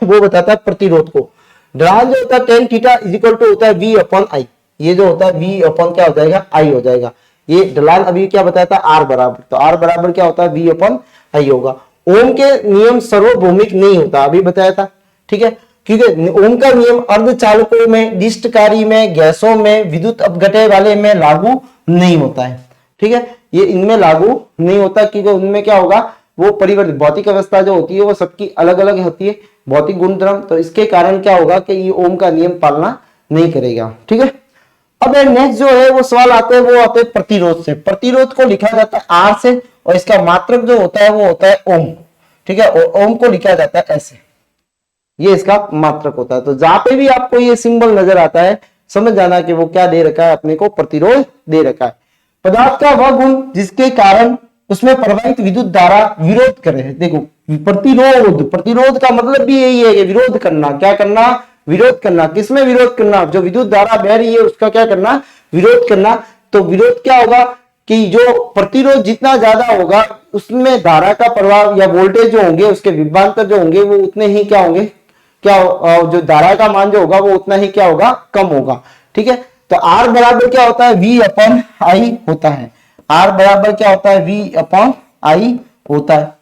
वो बताता है प्रतिरोध को। ढलान जो होता है tan थीटा इजिकल टू होता है V अपॉन आई, ये जो होता है V अपॉन क्या हो जाएगा, आई हो जाएगा। ये ढलान अभी क्या बताया था, R बराबर, तो R बराबर क्या होता है, V अपॉन आई होगा। ओम के नियम सार्वभौमिक नहीं होता, अभी बताया था, ठीक है, क्योंकि ओम का नियम अर्धचालकों में, डिष्टकारी में, गैसों में, विद्युत अपघटय वाले में लागू नहीं होता है, ठीक है, ये इनमें लागू नहीं होता, क्योंकि उनमें क्या होगा, वो परिवर्तित भौतिक अवस्था जो होती है वो सबकी अलग अलग होती है, भौतिक गुणधर्म, तो इसके कारण क्या होगा कि ये ओम का नियम पालना नहीं करेगा, ठीक है। अब नेक्स्ट जो है वो सवाल आते हैं, वो आते हैं प्रतिरोध से। प्रतिरोध को लिखा जाता है R से, और इसका मात्रक जो होता है वो होता है ओम, ठीक है, और ओम को लिखा जाता है ऐसे, ये इसका मात्रक होता है। तो जहां पे भी आपको ये सिंबल नजर आता है, समझ जाना कि वो क्या दे रखा है, अपने को प्रतिरोध दे रखा है। पदार्थ का वह गुण जिसके कारण उसमें प्रवाहित विद्युत धारा विरोध करे। देखो प्रतिरोध, प्रतिरोध का मतलब भी यही है कि विरोध करना, क्या करना, विरोध करना। किसमें विरोध करना, जो विद्युत धारा बह रही है उसका क्या करना, विरोध करना। तो विरोध क्या होगा कि जो प्रतिरोध जितना ज्यादा होगा उसमें धारा का प्रभाव या वोल्टेज जो होंगे, उसके विभवांतर जो होंगे वो उतने ही क्या होंगे, क्या जो धारा का मान जो होगा वो उतना ही क्या होगा, कम होगा। ठीक है, तो R बराबर क्या होता है, V अपॉन I होता है। R बराबर क्या होता है, V अपॉन I होता है।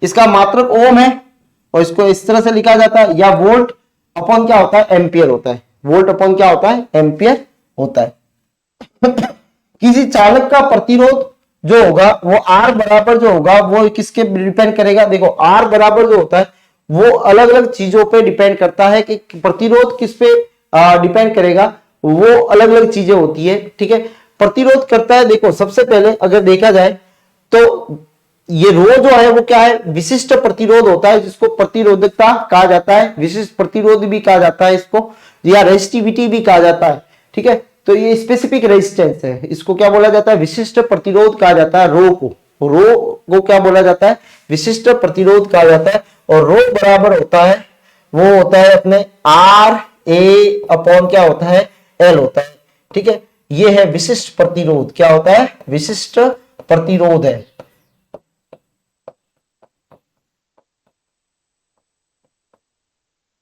इसका मात्रक ओम है और इसको इस तरह से लिखा जाता है, या वोल्ट अपॉन क्या होता है, एम्पियर होता है। वोल्ट अपॉन क्या होता है, एम्पियर होता है। किसी चालक का प्रतिरोध जो होगा वो R बराबर जो होगा वो किसके डिपेंड करेगा, देखो R बराबर जो होता है वो अलग अलग चीजों पे डिपेंड करता है कि प्रतिरोध किस पे डिपेंड करेगा, वो अलग अलग चीजें होती है। ठीक है, प्रतिरोध करता है, देखो सबसे पहले अगर देखा जाए तो ये रो जो है वो क्या है, विशिष्ट प्रतिरोध होता है, जिसको प्रतिरोधकता कहा जाता है, विशिष्ट प्रतिरोध भी कहा जाता है इसको, या रेजिस्टिविटी भी कहा जाता है। ठीक है, तो ये स्पेसिफिक रेजिस्टेंस है, इसको क्या बोला जाता है, विशिष्ट प्रतिरोध कहा जाता है। रो को क्या बोला जाता है, विशिष्ट प्रतिरोध कहा जाता है। और रो बराबर होता है, वो होता है अपने R A अपॉन क्या होता है, L होता है। ठीक है, ये है विशिष्ट प्रतिरोध, क्या होता है, विशिष्ट प्रतिरोध है।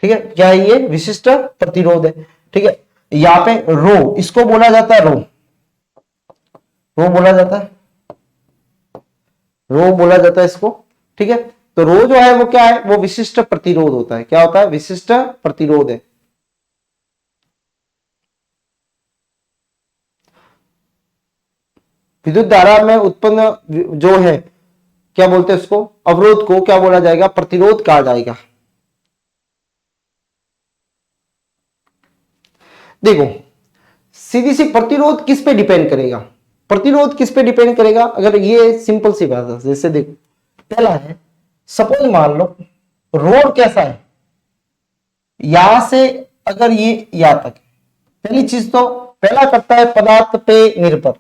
ठीक है, क्या है ये, विशिष्ट प्रतिरोध है। ठीक है, यहां पे रो इसको बोला जाता है, रो बोला जाता है, रो बोला जाता है इसको। ठीक है, तो रो जो है वो क्या है, वो विशिष्ट प्रतिरोध होता है। क्या होता है, विशिष्ट प्रतिरोध है। विद्युत धारा में उत्पन्न जो है, क्या बोलते हैं उसको, अवरोध को क्या बोला जाएगा, प्रतिरोध कहा जाएगा। देखो सीधी सी प्रतिरोध किस पे डिपेंड करेगा, प्रतिरोध किस पे डिपेंड करेगा, अगर ये सिंपल सी बात है। जैसे देखो पहला है, सपोज मान लो रोड कैसा है, यहां से अगर ये यहां तक, पहली चीज तो पहला करता है पदार्थ पे निर्भर।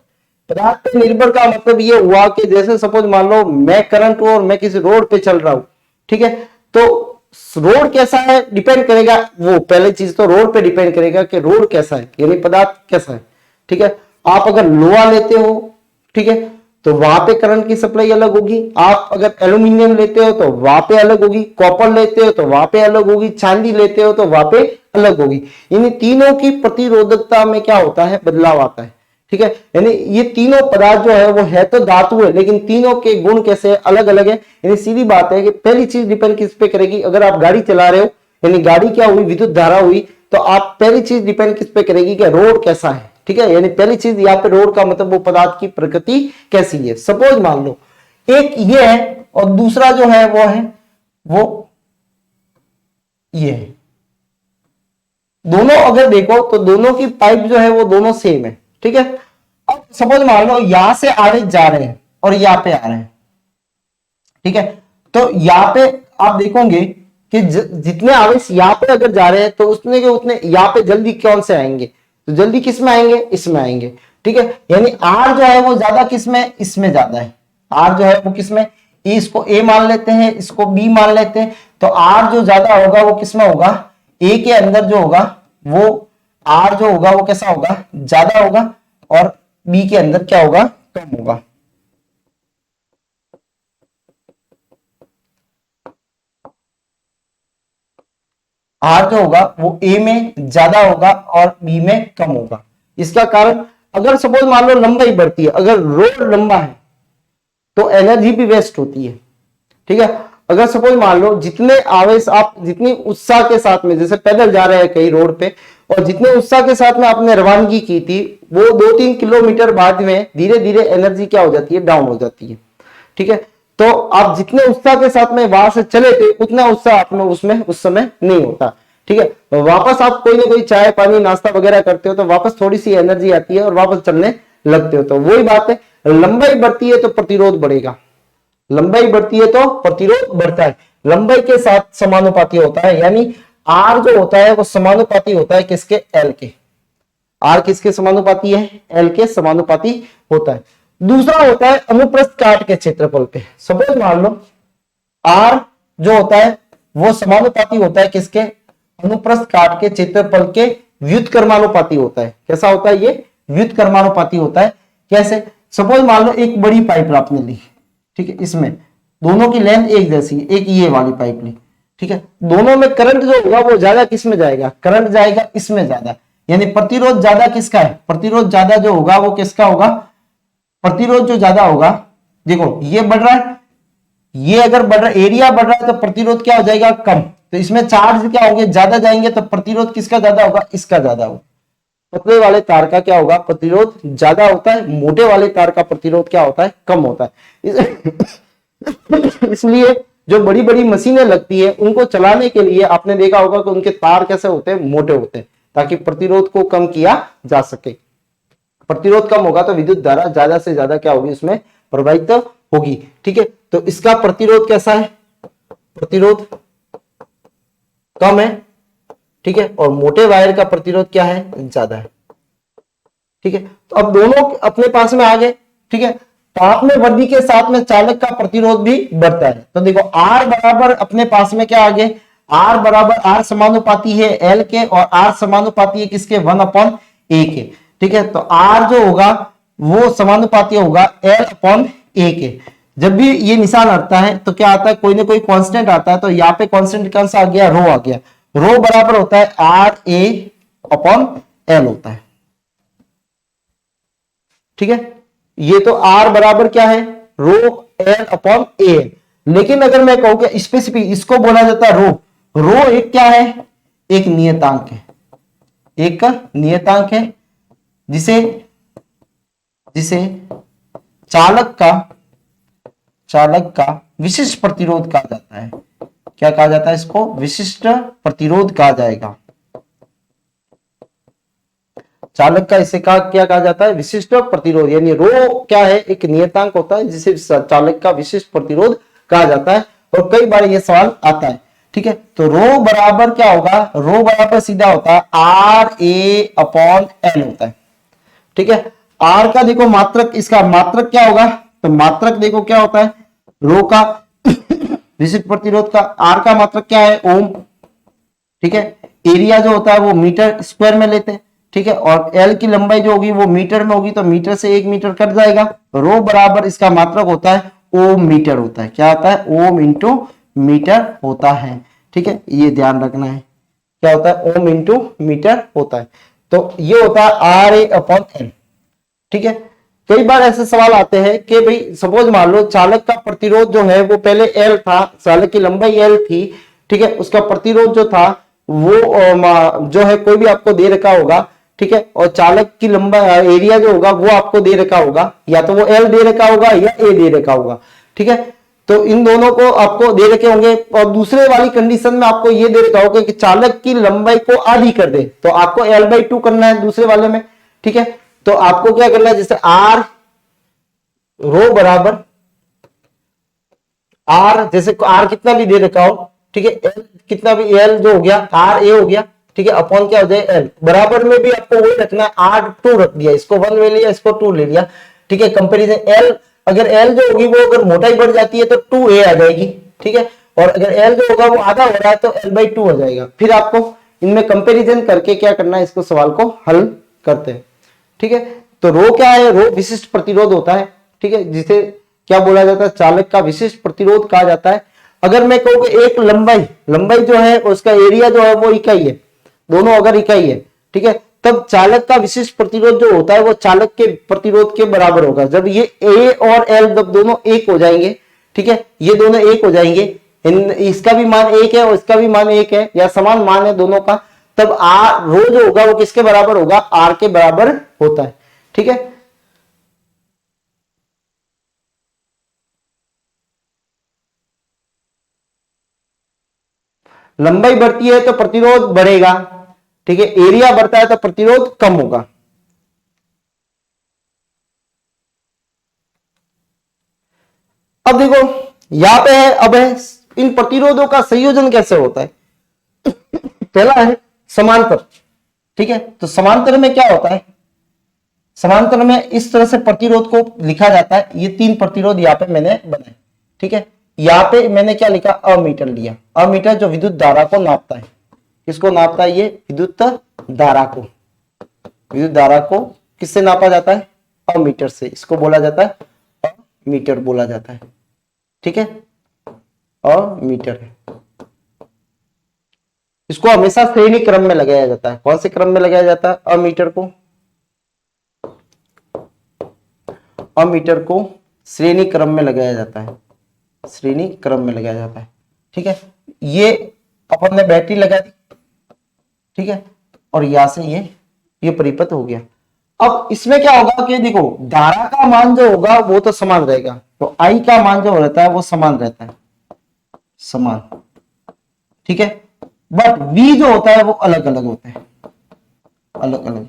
पदार्थ पे निर्भर का मतलब ये हुआ कि जैसे सपोज मान लो मैं करंट हूं और मैं किसी रोड पे चल रहा हूं। ठीक है, तो रोड कैसा है डिपेंड करेगा, वो पहली चीज तो रोड पे डिपेंड करेगा कि रोड कैसा है, यानी पदार्थ कैसा है। ठीक है, आप अगर लोहा लेते हो, ठीक है, तो वहां पे करंट की सप्लाई अलग होगी। आप अगर एल्यूमिनियम लेते हो तो वहां पे अलग होगी, कॉपर लेते हो तो वहां पे अलग होगी, चांदी लेते हो तो वहां पे अलग होगी। यानी तीनों की प्रतिरोधकता में क्या होता है, बदलाव आता है। ठीक है, यानी ये तीनों पदार्थ जो है वो है तो धातु है, लेकिन तीनों के गुण कैसे अलग अलग है। यानी सीधी बात है कि पहली चीज डिपेंड किस पे करेगी, अगर आप गाड़ी चला रहे हो, यानी गाड़ी क्या हुई, विद्युत धारा हुई, तो आप पहली चीज डिपेंड किस पे करेगी कि रोड कैसा है। ठीक है, यानी पहली चीज यहाँ पे रोड का मतलब वो पदार्थ की प्रकृति कैसी है। सपोज मान लो एक ये है और दूसरा जो है वो ये है, दोनों अगर देखो तो दोनों की पाइप जो है वो दोनों सेम है। ठीक है, अब सपोज मान लो यहां से आवेश जा रहे हैं और यहां पे आ रहे हैं। ठीक है, तो यहां पे आप देखोगे कि जितने आवेश यहां पे अगर जा रहे हैं तो उसने के उतने यहां पे जल्दी कौन से आएंगे, तो जल्दी किस में आएंगे, इसमें आएंगे। ठीक है, यानी आर जो है वो ज्यादा किस में, इसमें ज्यादा है। आर जो है वो किस में, इसको ए मान लेते हैं, इसको बी मान लेते हैं, तो आर जो ज्यादा होगा वो किस में होगा, ए के अंदर जो होगा वो आर जो होगा वो कैसा होगा, ज्यादा होगा, और बी के अंदर क्या होगा, कम होगा। आर जो होगा वो ए में ज्यादा होगा और बी में कम होगा। इसका कारण, अगर सपोज मान लो लंबाई बढ़ती है, अगर रोड लंबा है तो एनर्जी भी वेस्ट होती है। ठीक है, अगर सपोज मान लो जितने आवेश आप जितनी उत्साह के साथ में, जैसे पैदल जा रहे हैं कहीं रोड पे, और जितने उत्साह के साथ में आपने रवानगी की थी, वो 2-3 किलोमीटर बाद में धीरे धीरे एनर्जी क्या हो जाती है, डाउन हो जाती है। ठीक है, तो आप जितने उत्साह के साथ में वहां से चले थे उतना उत्साह आप में उसमें उस समय नहीं होता। ठीक है, तो वापस आप कोई ना कोई चाय पानी नाश्ता वगैरह करते हो तो वापस थोड़ी सी एनर्जी आती है और वापस चलने लगते हो। तो वही बात है, लंबाई बढ़ती है तो प्रतिरोध बढ़ेगा, लंबाई बढ़ती है तो प्रतिरोध बढ़ता है, लंबाई के साथ समानुपाती होता है। यानी आर जो होता है वो समानुपाती होता है किसके, एल के। आर किसके समानुपाती है, एल के समानुपाती होता है। दूसरा होता है अनुप्रस्थ काट के क्षेत्रफल पे। सपोज मान लो आर जो होता है वो समानुपाती होता है किसके, अनुप्रस्थ काट के क्षेत्रफल के व्युत्क्रमानुपाती होता है। कैसा होता है ये, व्युत्क्रमानुपाती होता है। कैसे, सपोज मान लो एक बड़ी पाइप आपने ली, ठीक है, इसमें दोनों की लेंथ एक जैसी है, एक ये वाली पाइप ली, ठीक है, दोनों में करंट जो होगा वो ज्यादा किस में जाएगा, करंट जाएगा इसमें ज्यादा, यानी प्रतिरोध ज्यादा किसका है, प्रतिरोध ज्यादा जो होगा वो किसका होगा, प्रतिरोध जो ज्यादा होगा, देखो ये बढ़ रहा है, ये अगर बढ़ रहा, एरिया बढ़ रहा है तो प्रतिरोध क्या हो जाएगा, कम, तो इसमें चार्ज क्या होंगे, ज्यादा जाएंगे, तो प्रतिरोध किसका ज्यादा होगा, इसका ज्यादा होगा। पतले वाले तार का क्या होगा, प्रतिरोध ज्यादा होता है, मोटे वाले तार का प्रतिरोध क्या होता है, कम होता है। इसलिए जो बड़ी बड़ी मशीनें लगती है उनको चलाने के लिए आपने देखा होगा कि उनके तार कैसे होते हैं, मोटे होते हैं, ताकि प्रतिरोध को कम किया जा सके। प्रतिरोध कम होगा तो विद्युत धारा ज्यादा से ज्यादा क्या होगी, उसमें प्रवाहित होगी। ठीक है, तो इसका प्रतिरोध कैसा है, प्रतिरोध कम है। ठीक है, और मोटे वायर का प्रतिरोध क्या है, ज्यादा है। ठीक है, तो अब दोनों अपने पास में आ गए। ठीक है, ताप में वृद्धि के साथ में चालक का प्रतिरोध भी बढ़ता है। तो देखो आर बराबर अपने पास में क्या आ गए, आर बराबर, आर समानुपाती है एल के, और आर समानुपाती है किसके, 1/a के। ठीक है, तो आर जो होगा वो समानुपाती होगा L/a के। जब भी ये निशान आता है तो क्या आता है, कोई ना कोई कांस्टेंट आता है, तो यहाँ पे कांस्टेंट कौन सा आ गया, रो आ गया। रो बराबर होता है RA/L होता है। ठीक है, ये तो R बराबर क्या है, रो L/A। लेकिन अगर मैं कहूं कि स्पेसिफिक, इसको बोला जाता है रो। रो एक क्या है, एक नियतांक है, एक नियतांक है जिसे जिसे चालक का विशिष्ट प्रतिरोध कहा जाता है। क्या कहा जाता है इसको, विशिष्ट प्रतिरोध कहा जाएगा। चालक का इसे क्या कहा जाता है, विशिष्ट प्रतिरोध। यानी रो क्या है, एक नियतांक होता है जिसे चालक का विशिष्ट प्रतिरोध कहा जाता है, और कई बार यह सवाल आता है। ठीक है, तो रो बराबर क्या होगा, रो बराबर सीधा होता है RA/L होता है। ठीक है, आर का देखो मात्रक, इसका मात्रक क्या होगा, तो मात्रक देखो क्या होता है, रो का विशिष्ट प्रतिरोध का, आर का मात्रक क्या है, ओम। ठीक है, एरिया जो होता है वो मीटर स्क्वायर में लेते हैं। ठीक है, और एल की लंबाई जो होगी वो मीटर में होगी, तो मीटर से 1 मीटर कट जाएगा। रो बराबर इसका मात्रक होता है ओम मीटर होता है। क्या होता है, ओम इंटू मीटर होता है। ठीक है, ये ध्यान रखना है, क्या होता है, ओम इंटू मीटर होता है। तो ये होता है RA/L। ठीक है, कई बार ऐसे सवाल आते हैं कि भाई सपोज मान लो चालक का प्रतिरोध जो है वो पहले L था, चालक की लंबाई L थी। ठीक है, उसका प्रतिरोध जो था वो जो है कोई भी आपको दे रखा होगा। ठीक है, और चालक की लंबाई एरिया जो होगा वो आपको दे रखा होगा, या तो वो L दे रखा होगा या A दे रखा होगा। ठीक है, तो इन दोनों को आपको दे रखे होंगे, और दूसरे वाली कंडीशन में आपको ये दे रखा होगा कि चालक की लंबाई को आधी कर दे, तो आपको L/2 करना है दूसरे वाले में। ठीक है, तो आपको क्या करना है, जैसे आर रो बराबर आर, जैसे आर कितना भी दे रखा हो। ठीक है, एल कितना भी, एल जो हो गया RA हो गया। ठीक है, अपॉन क्या हो जाए एल, बराबर में भी आपको वही रखना है, R2 रख दिया, इसको 1 ले लिया, इसको 2 ले लिया। ठीक है, कंपेरिजन एल, अगर एल जो होगी वो अगर मोटाई बढ़ जाती है तो 2A आ जाएगी। ठीक है, और अगर एल जो होगा वो आधा हो रहा है तो L/2 हो जाएगा। फिर आपको इनमें कंपेरिजन करके क्या करना है, इसको सवाल को हल करते हैं। ठीक है, तो रो क्या है, रो विशिष्ट प्रतिरोध होता है। ठीक है, जिसे क्या बोला जाता है, चालक का विशिष्ट प्रतिरोध कहा जाता है। अगर मैं कहूं कि एक लंबाई जो है उसका एरिया जो है वो इकाई है, दोनों अगर इकाई है। ठीक है, तब चालक का विशिष्ट प्रतिरोध जो होता है वो चालक के प्रतिरोध के बराबर होगा। जब ये A और L जब दोनों एक हो जाएंगे, ठीक है, ये दोनों एक हो जाएंगे, इसका भी मान 1 है और इसका भी मान 1 है, या समान मान है दोनों का, तब आर रो जो होगा वो किसके बराबर होगा, आर के बराबर होता है। ठीक है, लंबाई बढ़ती है तो प्रतिरोध बढ़ेगा। ठीक है, एरिया बढ़ता है तो प्रतिरोध कम होगा। अब देखो यहां पे है, अब है इन प्रतिरोधों का संयोजन कैसे होता है। पहला है समांतर। ठीक है, तो समांतर में क्या होता है, समांतर में इस तरह से प्रतिरोध को लिखा जाता है। ये 3 प्रतिरोध यहां पे मैंने बनाए। ठीक है, यहां पे मैंने क्या लिखा, अमीटर लिया। अमीटर जो विद्युत धारा को नापता है, किसको नापता है, ये विद्युत धारा को। विद्युत धारा को किससे नापा जाता है, अमीटर से। इसको बोला जाता है अमीटर बोला जाता है। ठीक है, अमीटर है। इसको हमेशा श्रेणी क्रम में लगाया जाता है। कौन से क्रम में लगाया जाता है? अमीटर को श्रेणी क्रम में लगाया जाता है, श्रेणी क्रम में लगाया जाता है। ठीक है, ये अपन ने बैटरी लगा दी, ठीक है, और यहां से ये परिपथ हो गया। अब इसमें क्या होगा कि देखो धारा का मान जो होगा वो तो समान रहेगा, तो आई का मान जो रहता है वो समान रहता है, समान। ठीक है, बट V जो होता है वो अलग अलग होता है, अलग अलग।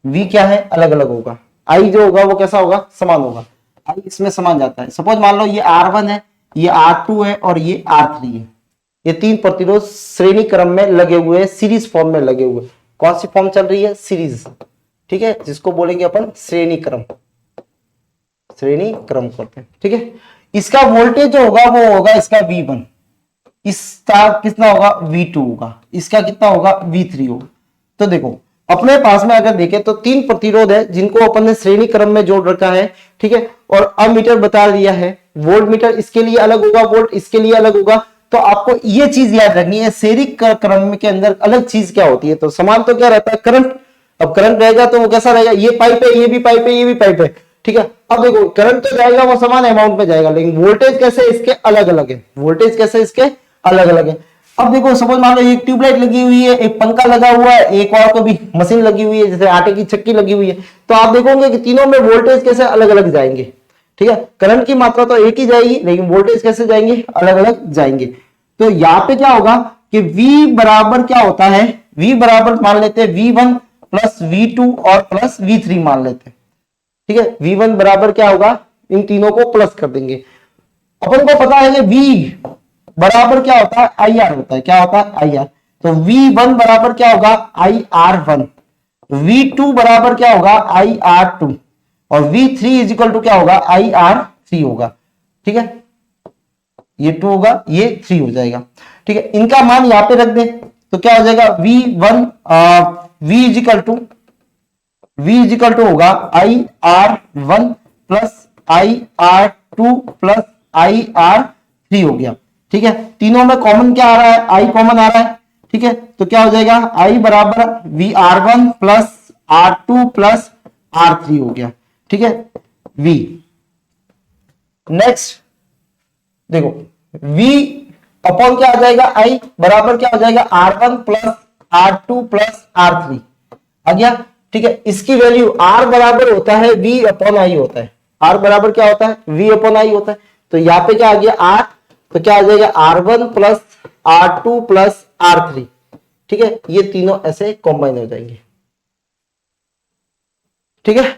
V क्या है? अलग अलग होगा। I जो होगा वो कैसा होगा? समान होगा। I इसमें समान जाता है। सपोज मान लो ये R1 है, ये R2 है और ये R3 है। ये तीन प्रतिरोध श्रेणी क्रम में लगे हुए हैं, सीरीज फॉर्म में लगे हुए। कौन सी फॉर्म चल रही है? सीरीज। ठीक है, जिसको बोलेंगे अपन श्रेणी क्रम, श्रेणी क्रम करते हैं। ठीक है, इसका वोल्टेज जो होगा वो होगा इसका V1, इसका कितना होगा? V2 होगा, इसका कितना होगा? V3 होगा। तो देखो अपने पास में अगर देखें तो तीन प्रतिरोध है जिनको अपन ने श्रेणी क्रम में जोड़ रखा है। ठीक है, और अमीटर बता दिया है, वोल्ट मीटर इसके लिए अलग होगा, वोल्ट इसके लिए अलग होगा। तो आपको ये चीज याद रखनी है, श्रेणी क्रम के अंदर अलग चीज क्या होती है? तो समान तो क्या रहता है? करंट। अब करंट रहेगा तो वो कैसा रहेगा? ये पाइप है, ये भी पाइप है, ये भी पाइप है। ठीक है, अब देखो करंट तो जाएगा वो समान अमाउंट में जाएगा, लेकिन वोल्टेज कैसे इसके अलग अलग है, वोल्टेज कैसे इसके अलग अलग है। अब देखो सपोज मान लो एक ट्यूबलाइट लगी हुई है, एक पंखा लगा हुआ है, एक और को भी मशीन लगी हुई है, जैसे आटे की चक्की लगी हुई है, तो आप देखोगे कि तीनों में वोल्टेज कैसे अलग अलग जाएंगे। ठीक है, करंट की मात्रा तो एक ही जाएगी, लेकिन वोल्टेज कैसे जाएंगे? अलग अलग जाएंगे। तो यहाँ पे क्या होगा कि V बराबर क्या होता है? V बराबर मान लेते हैं V1 प्लस V2 और प्लस V3 मान लेते हैं। ठीक है, V1 बराबर क्या होगा? इन तीनों को प्लस कर देंगे। अपन को पता है कि V बराबर क्या होता है? IR होता है। क्या होता है? IR। तो V1 बराबर क्या होगा? IR1। V2 बराबर क्या होगा? IR2 और V3 इज इक्वल टू क्या होगा? IR3 होगा। ठीक है, ये 2 होगा, ये 3 हो जाएगा। ठीक है, इनका मान यहां पे रख दे तो क्या हो जाएगा? V1 V is equal to होगा IR1 plus IR2 plus IR3 हो गया। ठीक है, तीनों में कॉमन क्या आ रहा है? I कॉमन आ रहा है। ठीक है, तो क्या हो जाएगा? I बराबर VR1 plus R2 plus R3 हो गया। ठीक है, V। नेक्स्ट देखो V अपॉन क्या आ जाएगा? I बराबर क्या हो जाएगा? R1 plus R2 plus R3 आ गया। ठीक है, इसकी वैल्यू R बराबर होता है V अपॉन I होता है। R बराबर क्या होता है? V अपॉन I होता है। तो यहाँ पे क्या आ गया? R, तो क्या आ जाएगा? R1 plus R2 plus R3। ठीक है, ये तीनों ऐसे कॉम्बाइन हो जाएंगे। ठीक है,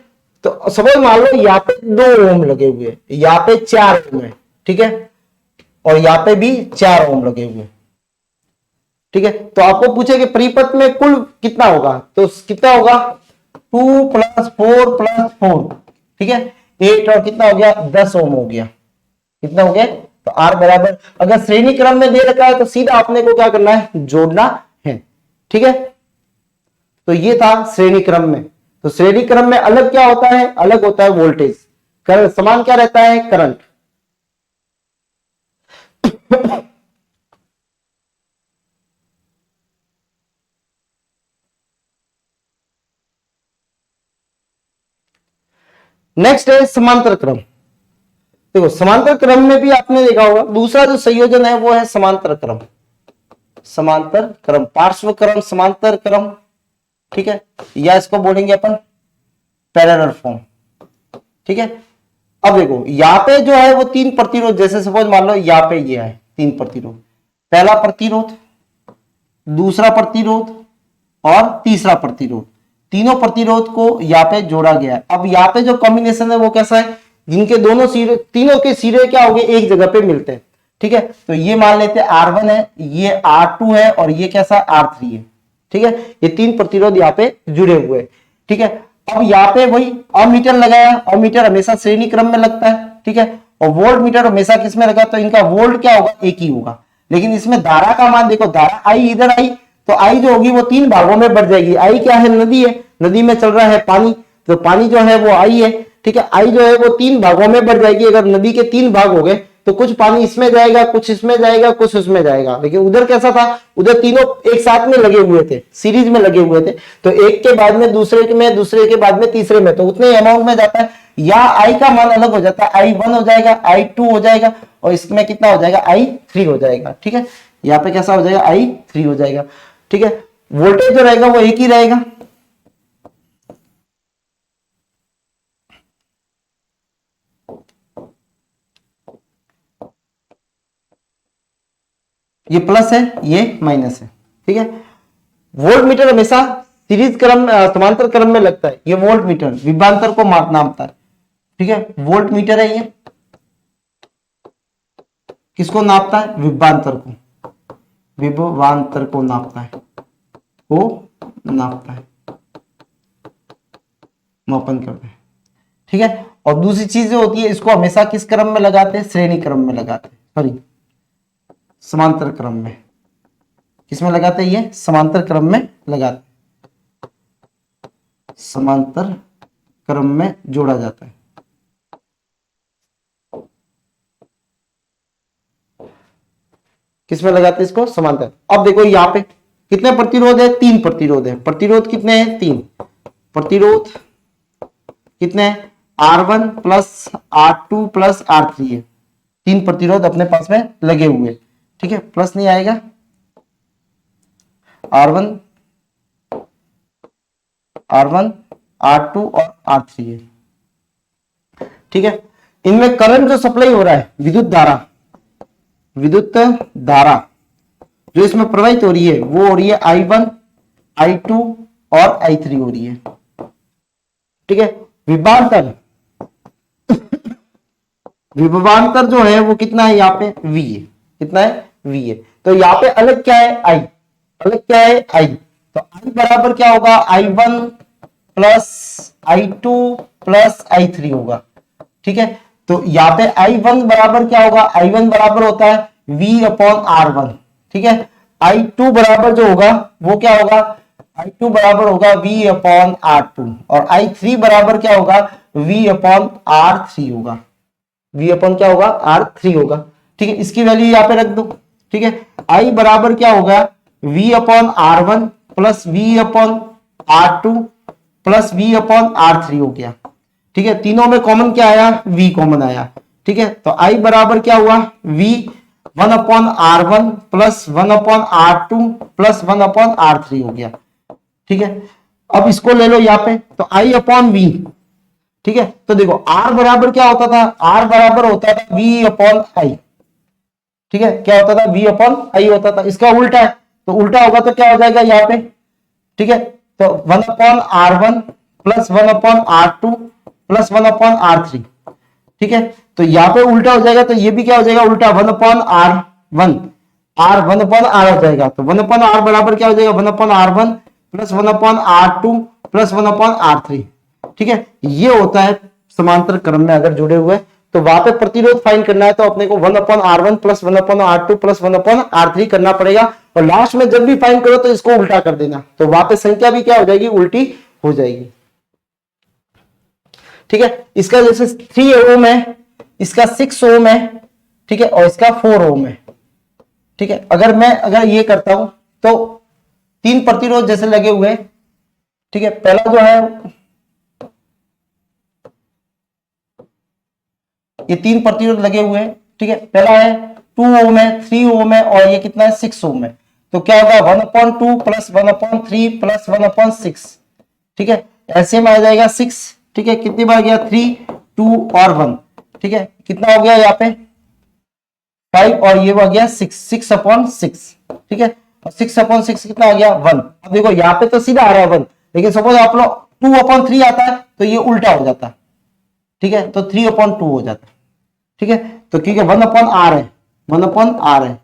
तो सपोज मान लो यहाँ पे 2 ओम लगे हुए हैं, यहाँ पे 4 ओम है। ठीक है, और यहाँ पे भी 4 ओम लगे हुए हैं। ठीक है, तो आपको पूछे कि परिपथ में कुल कितना होगा, तो कितना होगा? 2 प्लस 4 प्लस 4। ठीक है, 8 और कितना हो गया? 10 ओम हो गया। कितना हो गया? तो R बराबर, अगर श्रेणी क्रम में दे रखा है तो सीधा आपने को क्या करना है? जोड़ना है। ठीक है, तो ये था श्रेणी क्रम में। तो श्रेणी क्रम में अलग क्या होता है? अलग होता है वोल्टेज। करंट समान क्या रहता है? करंट। नेक्स्ट है समांतर क्रम। देखो समांतर क्रम में भी आपने देखा होगा दूसरा जो संयोजन है वो है समांतर क्रम। समांतर क्रम, पार्श्व क्रम, समांतर क्रम। ठीक है, या इसको बोलेंगे अपन पैरेलल फॉर्म। ठीक है, अब देखो यहाँ पे जो है वो 3 प्रतिरोध, जैसे सपोज मान लो यहाँ पे ये है 3 प्रतिरोध, पहला प्रतिरोध, दूसरा प्रतिरोध और तीसरा प्रतिरोध। तीनों प्रतिरोध को यहाँ पे जोड़ा गया है। अब यहाँ पे जो कॉम्बिनेशन है वो कैसा है? जिनके दोनों सिरे, तीनों के सिरे क्या हो गए? एक जगह पे मिलते हैं। ठीक है, तो ये मान लेते हैं R1 है, ये R2 है और ये कैसा? R3 है। ठीक है, ये 3 प्रतिरोध यहाँ पे जुड़े हुए हैं। ठीक है, अब यहाँ पे वही अमीटर लगाया, अमीटर हमेशा श्रेणी क्रम में लगता है। ठीक है, और वोल्ट मीटर हमेशा किस में लगा? तो इनका वोल्ट क्या होगा? एक ही होगा। लेकिन इसमें धारा का मान देखो, धारा आई इधर आई तो आई जो होगी वो 3 भागों में बढ़ जाएगी। आई क्या है? नदी है, नदी में चल रहा है पानी, तो पानी जो है वो आई है। ठीक है, आई जो है वो 3 भागों में बढ़ जाएगी। अगर नदी के 3 भाग हो गए तो कुछ पानी इसमें जाएगा, कुछ इसमें जाएगा, कुछ उसमें जाएगा। लेकिन उधर कैसा था, उधर तीनों एक साथ में लगे हुए थे, सीरीज में लगे हुए थे, तो एक के बाद में दूसरे में, दूसरे के बाद में तीसरे में, तो उतने अमाउंट में जाता है। या आई का मान अलग हो जाता है, I1 हो जाएगा, I2 हो जाएगा, और इसमें कितना हो जाएगा, I3 हो जाएगा। ठीक है, यहाँ पे कैसा हो जाएगा, I3 हो जाएगा। ठीक है, वोल्टेज जो रहेगा वो एक ही रहेगा। ये प्लस है, ये माइनस है। ठीक है, वोल्ट मीटर हमेशा सीरीज क्रम, समांतर क्रम में लगता है। ये वोल्ट मीटर विभवांतर को नापता है। ठीक है, वोल्ट मीटर है ये, किसको नापता है, विभवांतर को, विभवांतर को नापता है, मापन करता है। ठीक है, और दूसरी चीज जो होती है, इसको हमेशा किस क्रम में लगाते हैं, श्रेणी क्रम में लगाते हैं, सॉरी समांतर क्रम में। किसमें लगाते हैं, ये समांतर क्रम में लगाते हैं, समांतर क्रम में जोड़ा जाता है। किसमें लगाते हैं इसको, समांतर। अब देखो यहाँ पे कितने प्रतिरोध है, 3 प्रतिरोध है। प्रतिरोध कितने हैं, 3। प्रतिरोध कितने हैं, R1 plus R2 plus R3 है। 3 प्रतिरोध अपने पास में लगे हुए। ठीक है, प्लस नहीं आएगा, R1 R2 और R3 है। ठीक है, इनमें करंट जो सप्लाई हो रहा है, विद्युत धारा जो इसमें प्रवाहित हो रही है, वो हो रही है I1, I2 और I3 हो रही है। ठीक है, विभवांतर जो है वो कितना है, यहाँ पे V है। कितना है, V है। तो यहाँ पे अलग क्या है, I, अलग क्या है, I। तो I बराबर क्या होगा, I1 plus I2 plus I3 होगा। ठीक है, तो यहाँ पे I1 बराबर क्या होगा, I1 बराबर होता है V/R1। ठीक है, I2 बराबर जो होगा वो क्या होगा, I2 बराबर होगा V/R2, और I3 बराबर क्या होगा, V/R3 होगा। क्या होगा, R3 होगा। ठीक है, इसकी वैल्यू यहाँ पे रख दो। ठीक है, I बराबर क्या होगा, V/R1 plus V/R2 plus V/R3 हो गया। ठीक है, तीनों में कॉमन क्या आया, V कॉमन आया। ठीक है, तो I बराबर क्या हुआ, V1/R1 plus 1/R2 plus 1/R3 हो गया। ठीक है, अब इसको ले लो यहाँ पे, तो I/V। ठीक है, तो देखो R बराबर क्या होता था, R बराबर होता था V/I। ठीक है, क्या होता था, V/I होता था। इसका उल्टा है, तो उल्टा होगा तो क्या हो जाएगा यहाँ पे। ठीक है, तो 1/R1 plus 1/R2 plus 1/R3। ठीक है, तो यहाँ पे उल्टा हो जाएगा, तो ये भी क्या हो जाएगा, उल्टा 1/R1, R 1/R हो जाएगा। तो 1/R बराबर क्या हो जाएगा, 1/R1 plus 1/R2 plus 1/R3। ठीक है, ये होता है समांतर क्रम में अगर जुड़े हुए। तो वहां पे प्रतिरोध फाइंड करना है, तो अपने को 1/R1 plus 1/R2 plus 1/R3 करना पड़ेगा। और लास्ट में जब भी फाइंड करो तो इसको उल्टा कर देना, तो वहां पे संख्या भी क्या हो जाएगी, उल्टी हो जाएगी। ठीक है, इसका जैसे 3 ओम है, इसका 6 ओम है। ठीक है, और इसका 4 ओम है। ठीक है, अगर ये करता हूं तो 3 प्रतिरोध जैसे लगे हुए। ठीक है, पहला जो है, ये 3 प्रतिरोध लगे हुए हैं। ठीक है, पहला है 2 ओम है, 3 ओम है, और ये कितना है, 6 ओम है। तो क्या होगा, 1/2 प्लस 1/3 प्लस 1/6। ठीक है, ऐसे में आ जाएगा 6। ठीक है, कितनी बार गया, 3, 2 और 1। ठीक है, कितना हो गया यहाँ पे 5, और ये हो गया 6, 6/6। ठीक है, और 6/6 कितना आ गया, 1। अब देखो यहाँ पे तो सीधा आ रहा है 1, लेकिन सपोज आप लोग 2/3 आता है तो ये उल्टा हो जाता है। ठीक है, तो 3/2 हो जाता है। ठीक है, तो क्योंकि 1/R है, 1/R है,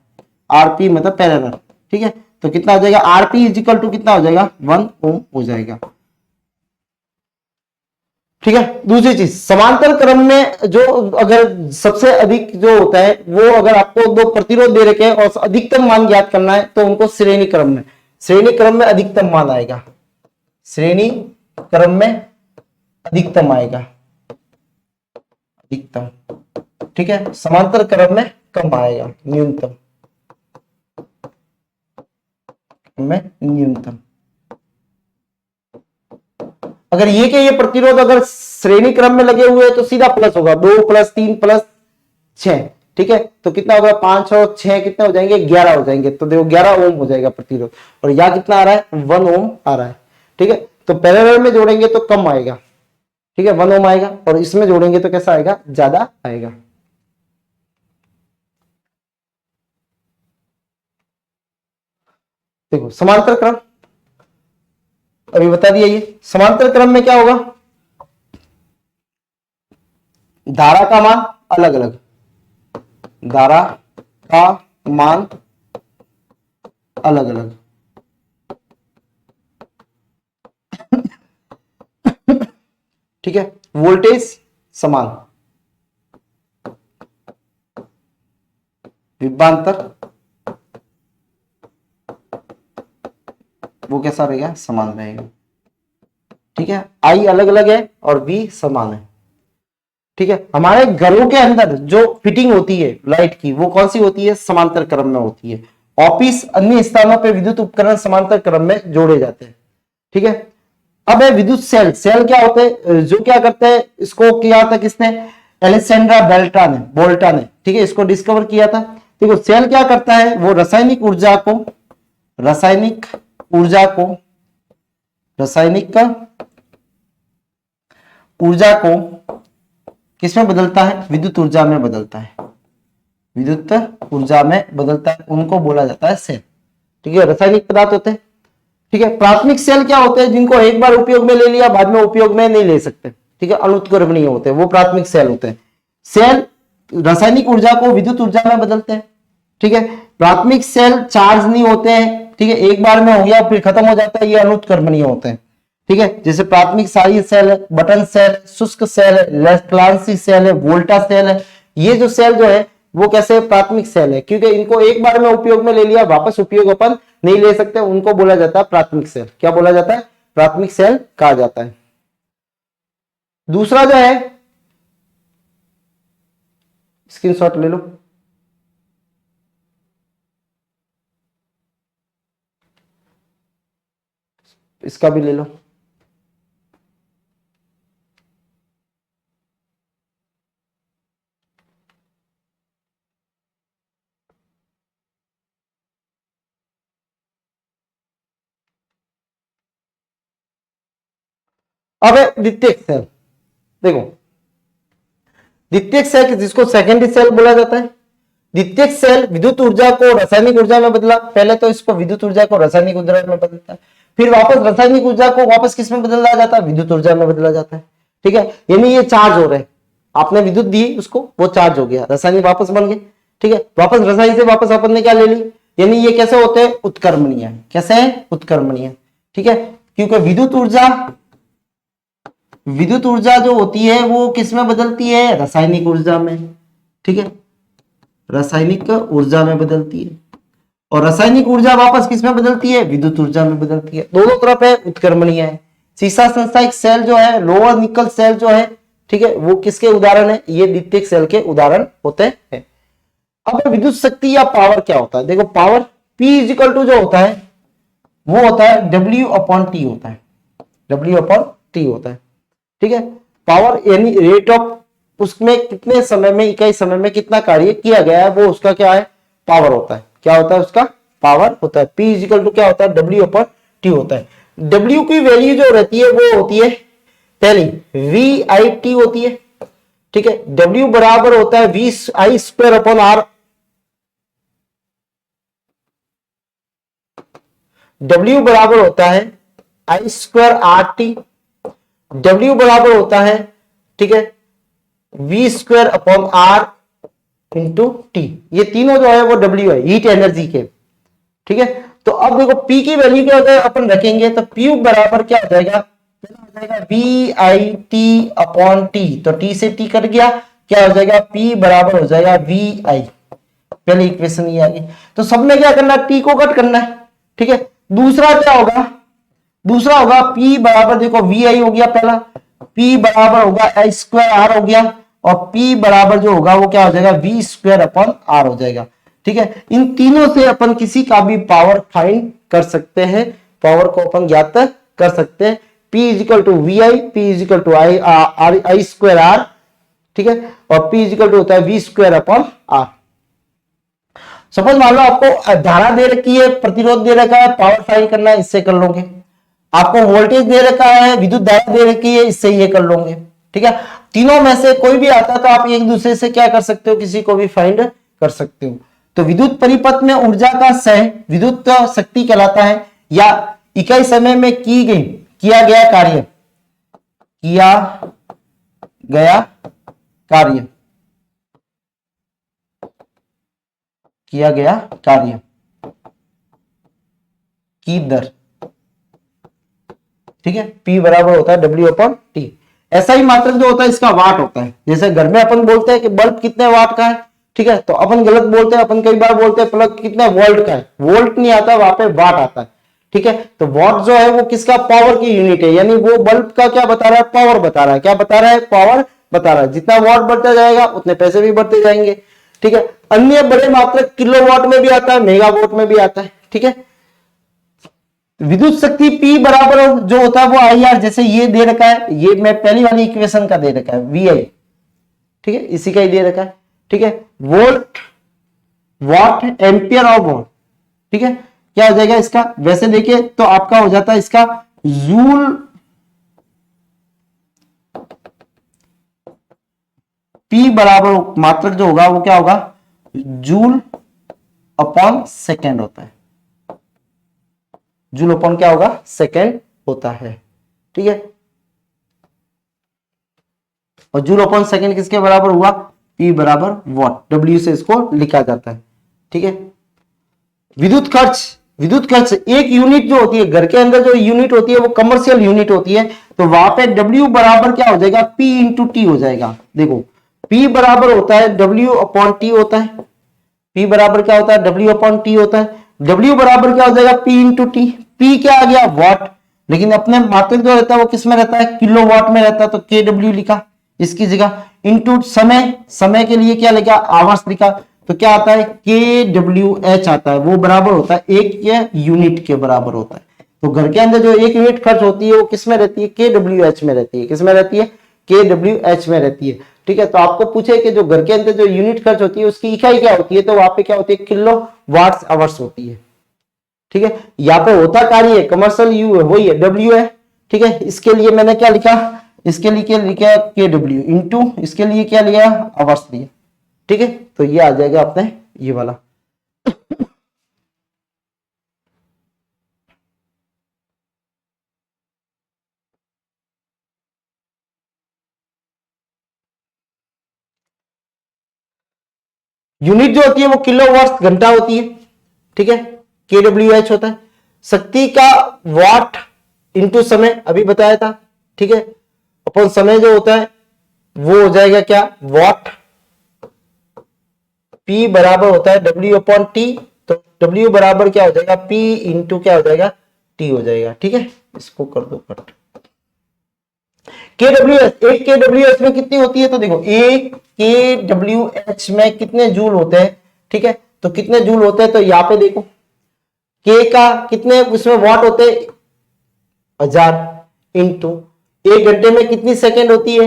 RP मतलब पैरेलल। ठीक है, तो कितना हो जाएगा, RP इज इक्वल टू कितना हो जाएगा, 1 ओम हो जाएगा। ठीक है, दूसरी चीज, समांतर क्रम में जो अगर सबसे अधिक जो होता है, वो अगर आपको 2 प्रतिरोध दे रखे हैं और अधिकतम मान ज्ञात करना है, तो उनको श्रेणी क्रम में अधिकतम मान आएगा। श्रेणी क्रम में अधिकतम आएगा, अधिकतम। ठीक है, समांतर क्रम में कम आएगा, न्यूनतम में न्यूनतम। अगर ये के ये प्रतिरोध अगर श्रेणी क्रम में लगे हुए हैं तो सीधा प्लस होगा, 2 प्लस 3 प्लस 6, ठीक है, तो कितना होगा 5 और 6 कितने हो जाएंगे 11 हो जाएंगे, तो देखो 11 ओम हो जाएगा प्रतिरोध, और यहाँ कितना आ रहा है 1 ओम आ रहा है, ठीक है, तो पैरेलल में जोड़ेंगे तो कम आएगा, ठीक है 1 ओम आएगा, और इसमें जोड़ेंगे तो कैसा आएगा ज्यादा आएगा। देखो समांतर क्रम अभी बता दिया, ये समांतर क्रम में क्या होगा, धारा का मान अलग अलग, धारा का मान अलग अलग, ठीक है, वोल्टेज समान, विभवांतर वो कैसा रहेगा समान रहेगा, ठीक है, आई अलग अलग है और वी समान है, ठीक है। हमारे घरों के अंदर जो फिटिंग होती है लाइट की वो कौन सी होती है, समांतर क्रम में होती है। ऑफिस अन्य स्थानों पे विद्युत उपकरण समांतर क्रम में जोड़े जाते हैं, ठीक है। अब है विद्युत सेल, सेल क्या होते हैं, जो क्या करते हैं, इसको किया था किसने, एलेक्सेंड्रा बोल्टा ने, ठीक है, इसको डिस्कवर किया था। देखो सेल क्या करता है, वो रासायनिक ऊर्जा को किसमें बदलता है, विद्युत ऊर्जा में बदलता है, उनको बोला जाता है सेल, ठीक है, रासायनिक पदार्थ होते हैं, ठीक है। प्राथमिक सेल क्या होते हैं, जिनको एक बार उपयोग में ले लिया बाद में उपयोग में नहीं ले सकते, ठीक है, अनुत्क्रमणीय होते हैं, वो प्राथमिक सेल होते हैं। सेल रासायनिक ऊर्जा को विद्युत ऊर्जा में बदलते हैं, ठीक है। प्राथमिक सेल चार्ज नहीं होते हैं, ठीक है, एक बार में हो गया फिर खत्म हो जाता है, ये अनुत्क्रमणीय होते हैं, ठीक है। जैसे प्राथमिक क्षारीय सेल है, बटन सेल, शुष्क सेल है, लेस्प्लांसी सेल है, वोल्टा सेल है, ये जो सेल जो है वो कैसे प्राथमिक सेल है, क्योंकि इनको एक बार में उपयोग में ले लिया वापस उपयोग अपन नहीं ले सकते, उनको बोला जाता है प्राथमिक सेल। क्या बोला जाता है, प्राथमिक सेल कहा जाता है। दूसरा जो है, स्क्रीनशॉट ले लो, इसका भी ले लो, अब है द्वितीयक सेल। देखो द्वितीयक सेल जिसको सेकेंडरी सेल बोला जाता है, द्वितीयक सेल विद्युत ऊर्जा को रासायनिक ऊर्जा में बदला, पहले तो इसको विद्युत ऊर्जा को रासायनिक ऊर्जा में बदलता है, फिर वापस रासायनिक ऊर्जा को वापस किस में बदला जाता है, विद्युत ऊर्जा में बदला जाता है, ठीक है। यानी ये चार्ज हो रहे हैं, आपने विद्युत दी उसको, वो चार्ज हो गया, रासायनिक वापस बन गए, ठीक है, वापस रासायनिक से वापस अपन ने क्या ले ली, यानी ये कैसे होते हैं उत्क्रमणीय, कैसे है उत्क्रमणीय, ठीक है, क्योंकि विद्युत ऊर्जा जो होती है वो किस में बदलती है, रासायनिक ऊर्जा में, ठीक है, रासायनिक ऊर्जा में बदलती है, और रासायनिक ऊर्जा वापस किस में बदलती है, विद्युत ऊर्जा में बदलती है, दोनों तरफ है उत्क्रमणीय है। सीसा संस्थायिक सेल जो है, लोअर निकल सेल जो है, ठीक है, वो किसके उदाहरण है, ये द्वितीयक सेल के उदाहरण होते हैं। अब विद्युत शक्ति या पावर क्या होता है, देखो पावर P इजिकल टू जो होता है वो होता है W/T होता है, W/T होता है, ठीक है। पावर यानी रेट ऑफ, उसमें कितने समय में, इकाई समय में कितना कार्य किया गया है, वो उसका क्या है पावर होता है, क्या होता है उसका पावर होता है। P इजिकल टू क्या होता है, W/T होता है। W की वैल्यू जो रहती है वो होती है पहली VIT होती है, ठीक है, W बराबर होता है VI²/R, W बराबर होता है I²RT, W बराबर होता है, ठीक है, V²/R इंटू टी, ये तीनों जो है वो W है, हीट एनर्जी के, ठीक है। तो अब देखो P की वैल्यू क्या अगर अपन रखेंगे तो P बराबर क्या हो जाएगा, हो जाएगा VIT/T, तो T से T कट गया, क्या हो जाएगा P बराबर हो जाएगा VI, पहले इक्वेशन ये आ गई। तो सब में क्या करना है, T को कट करना है, ठीक है। दूसरा क्या होगा, दूसरा होगा P बराबर, देखो VI हो गया पहला, P बराबर होगा I²R हो गया, और P बराबर जो होगा वो क्या हो जाएगा, V स्क्वायर अपॉन R हो जाएगा। ठीक है, इन तीनों से अपन किसी का भी पावर फाइंड कर सकते हैं, पावर को अपन ज्ञात कर सकते हैं। P is equal to V I, P is equal to I square R, ठीक है, और P इजिकल टू होता है V square upon R। Suppose मान लो आपको धारा दे रखी है, प्रतिरोध दे रखा है, पावर फाइंड करना है, इससे कर लोगे। आपको वोल्टेज दे रखा है, विद्युत धारा दे रखी है, इससे ये कर लोगे। ठीक है, तीनों में से कोई भी आता है तो आप एक दूसरे से क्या कर सकते हो, किसी को भी फाइंड कर सकते हो। तो विद्युत परिपथ में ऊर्जा का सह विद्युत शक्ति कहलाता है, या इकाई समय में किया गया कार्य की दर। ठीक है, P बराबर होता है W अपॉन T। ऐसा ही मात्रक जो होता है इसका वाट होता है। जैसे घर में अपन बोलते हैं कि बल्ब कितने वाट का है, ठीक है, तो अपन गलत बोलते हैं, अपन कई बार बोलते हैं प्लग कितने वोल्ट का है, वोल्ट नहीं आता, वहां पे वाट आता है। ठीक है, तो वाट जो है वो किसका, पावर की यूनिट है, यानी वो बल्ब का क्या बता रहा है, पावर बता रहा है। क्या बता रहा है, पावर बता रहा है। जितना वाट बढ़ता जाएगा उतने पैसे भी बढ़ते जाएंगे। ठीक है, अन्य बड़े मात्रक किलोवाट में भी आता है, मेगावाट में भी आता है। ठीक है, विद्युत शक्ति P बराबर जो होता है वो IR, जैसे ये दे रखा है, ये मैं पहली वाली इक्वेशन का दे रखा है VI। ठीक है, इसी का ही दे रखा है। ठीक है, वोल्ट वाट एम्पियर और वोल्ट। ठीक है, क्या हो जाएगा इसका, वैसे देखिए तो आपका हो जाता है इसका जूल P बराबर मात्रक जो होगा वो क्या होगा, जूल अपॉन सेकेंड होता है। जूल अपॉन क्या होगा, सेकेंड होता है। ठीक है, और जूल अपॉन सेकेंड किसके बराबर हुआ, P बराबर वॉट, W से इसको लिखा जाता है। ठीक है, विद्युत खर्च एक यूनिट जो होती है, घर के अंदर जो यूनिट होती है वो कमर्शियल यूनिट होती है, तो वहां पे W बराबर क्या हो जाएगा, P इंटू टी हो जाएगा। देखो P बराबर होता है W अपॉन टी होता है। P बराबर क्या होता है, W अपॉन टी होता है। W बराबर क्या हो जाएगा, P इंटू टी। P क्या आ गया, वॉट, लेकिन अपने मात्रक जो रहता है वो किस में रहता है, किलो वाट में रहता है, तो KW लिखा इसकी जगह, इंटू समय के लिए क्या लिखा, आवर्स लिखा, तो क्या आता है KWH आता है, वो बराबर होता है एक यूनिट के बराबर होता है। तो घर के अंदर जो एक यूनिट खर्च होती है वो किस में रहती है, KWH में रहती है। किस में रहती है, KWH में रहती है। ठीक है, तो आपको पूछे कि जो घर के अंदर जो यूनिट खर्च होती है उसकी इकाई क्या होती है, तो वहां पे क्या होती है, किलो वाट्स आवर्स होती है। ठीक है, यहाँ पे होता कार्य है, कमर्शियल यू है, वही है, W है। ठीक है, इसके लिए मैंने क्या लिखा, इसके लिए क्या लिखा, KW इंटू इसके लिए क्या लिया, आवर्स लिया। ठीक है, तो ये आ जाएगा अपने ये वाला। यूनिट जो होती है वो किलोवाट घंटा होती है। ठीक है, KWH होता है। शक्ति का वाट इंटू समय अभी बताया था। ठीक है, अपन समय जो होता है वो हो जाएगा क्या, वाट। P बराबर होता है W अपॉन टी, तो W बराबर क्या हो जाएगा, P इंटू क्या हो जाएगा, T हो जाएगा। ठीक है, इसको कर दो कट। KWH, एक KWH में कितनी होती है, तो देखो एक KWH में कितने जूल होते हैं। ठीक है, तो कितने जूल होते हैं, तो यहाँ पे देखो K का कितने उसमें वाट होते हैं, 1000 इंटू एक घंटे में कितनी सेकंड होती है,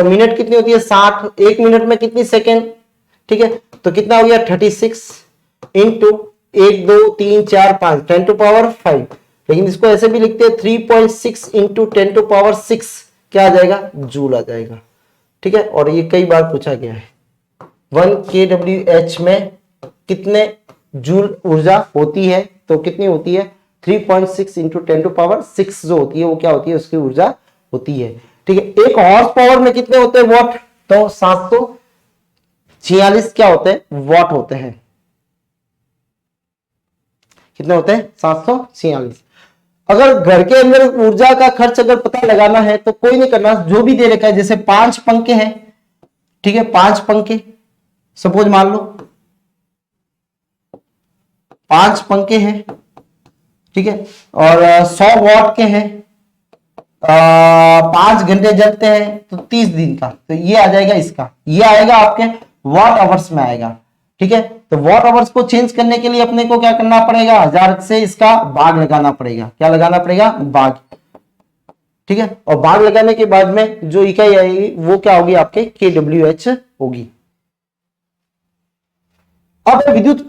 मिनट कितनी होती है, 60, एक मिनट में कितनी सेकंड। ठीक है, तो कितना हो गया, 36 इंटू 1 2 3 4 5 10 टू पावर 5, लेकिन इसको ऐसे भी लिखते हैं 3.6 इंटू 10 टू पावर 6, क्या आ जाएगा, जूल आ जाएगा। ठीक है, और ये कई बार पूछा गया है, 1 KWH में कितने जूल ऊर्जा होती है, तो कितनी होती है, 3.6 इंटू 10 टू पावर 6 जो होती है वो क्या होती है, उसकी ऊर्जा होती है। ठीक है, एक हॉर्स पावर में कितने होते हैं वॉट, तो 746 क्या होते हैं, वॉट होते हैं। कितने होते हैं, 746। अगर घर के अंदर ऊर्जा का खर्च अगर पता लगाना है तो कोई नहीं करना, जो भी दे रखा है, जैसे 5 पंखे हैं। ठीक है, 5 पंखे सपोज मान लो 5 पंखे हैं। ठीक है, और 100 वॉट के हैं, 5 घंटे जलते हैं तो 30 दिन का, तो ये आ जाएगा इसका, ये आएगा आपके वॉट आवर्स में आएगा। ठीक है, तो वॉट आवर्स को चेंज करने के लिए अपने को क्या करना पड़ेगा, 1000 से इसका भाग लगाना पड़ेगा। क्या लगाना पड़ेगा, भाग। ठीक है, और भाग लगाने के बाद में जो इकाई आएगी वो क्या होगी, आपके kWh होगी। अब विद्युत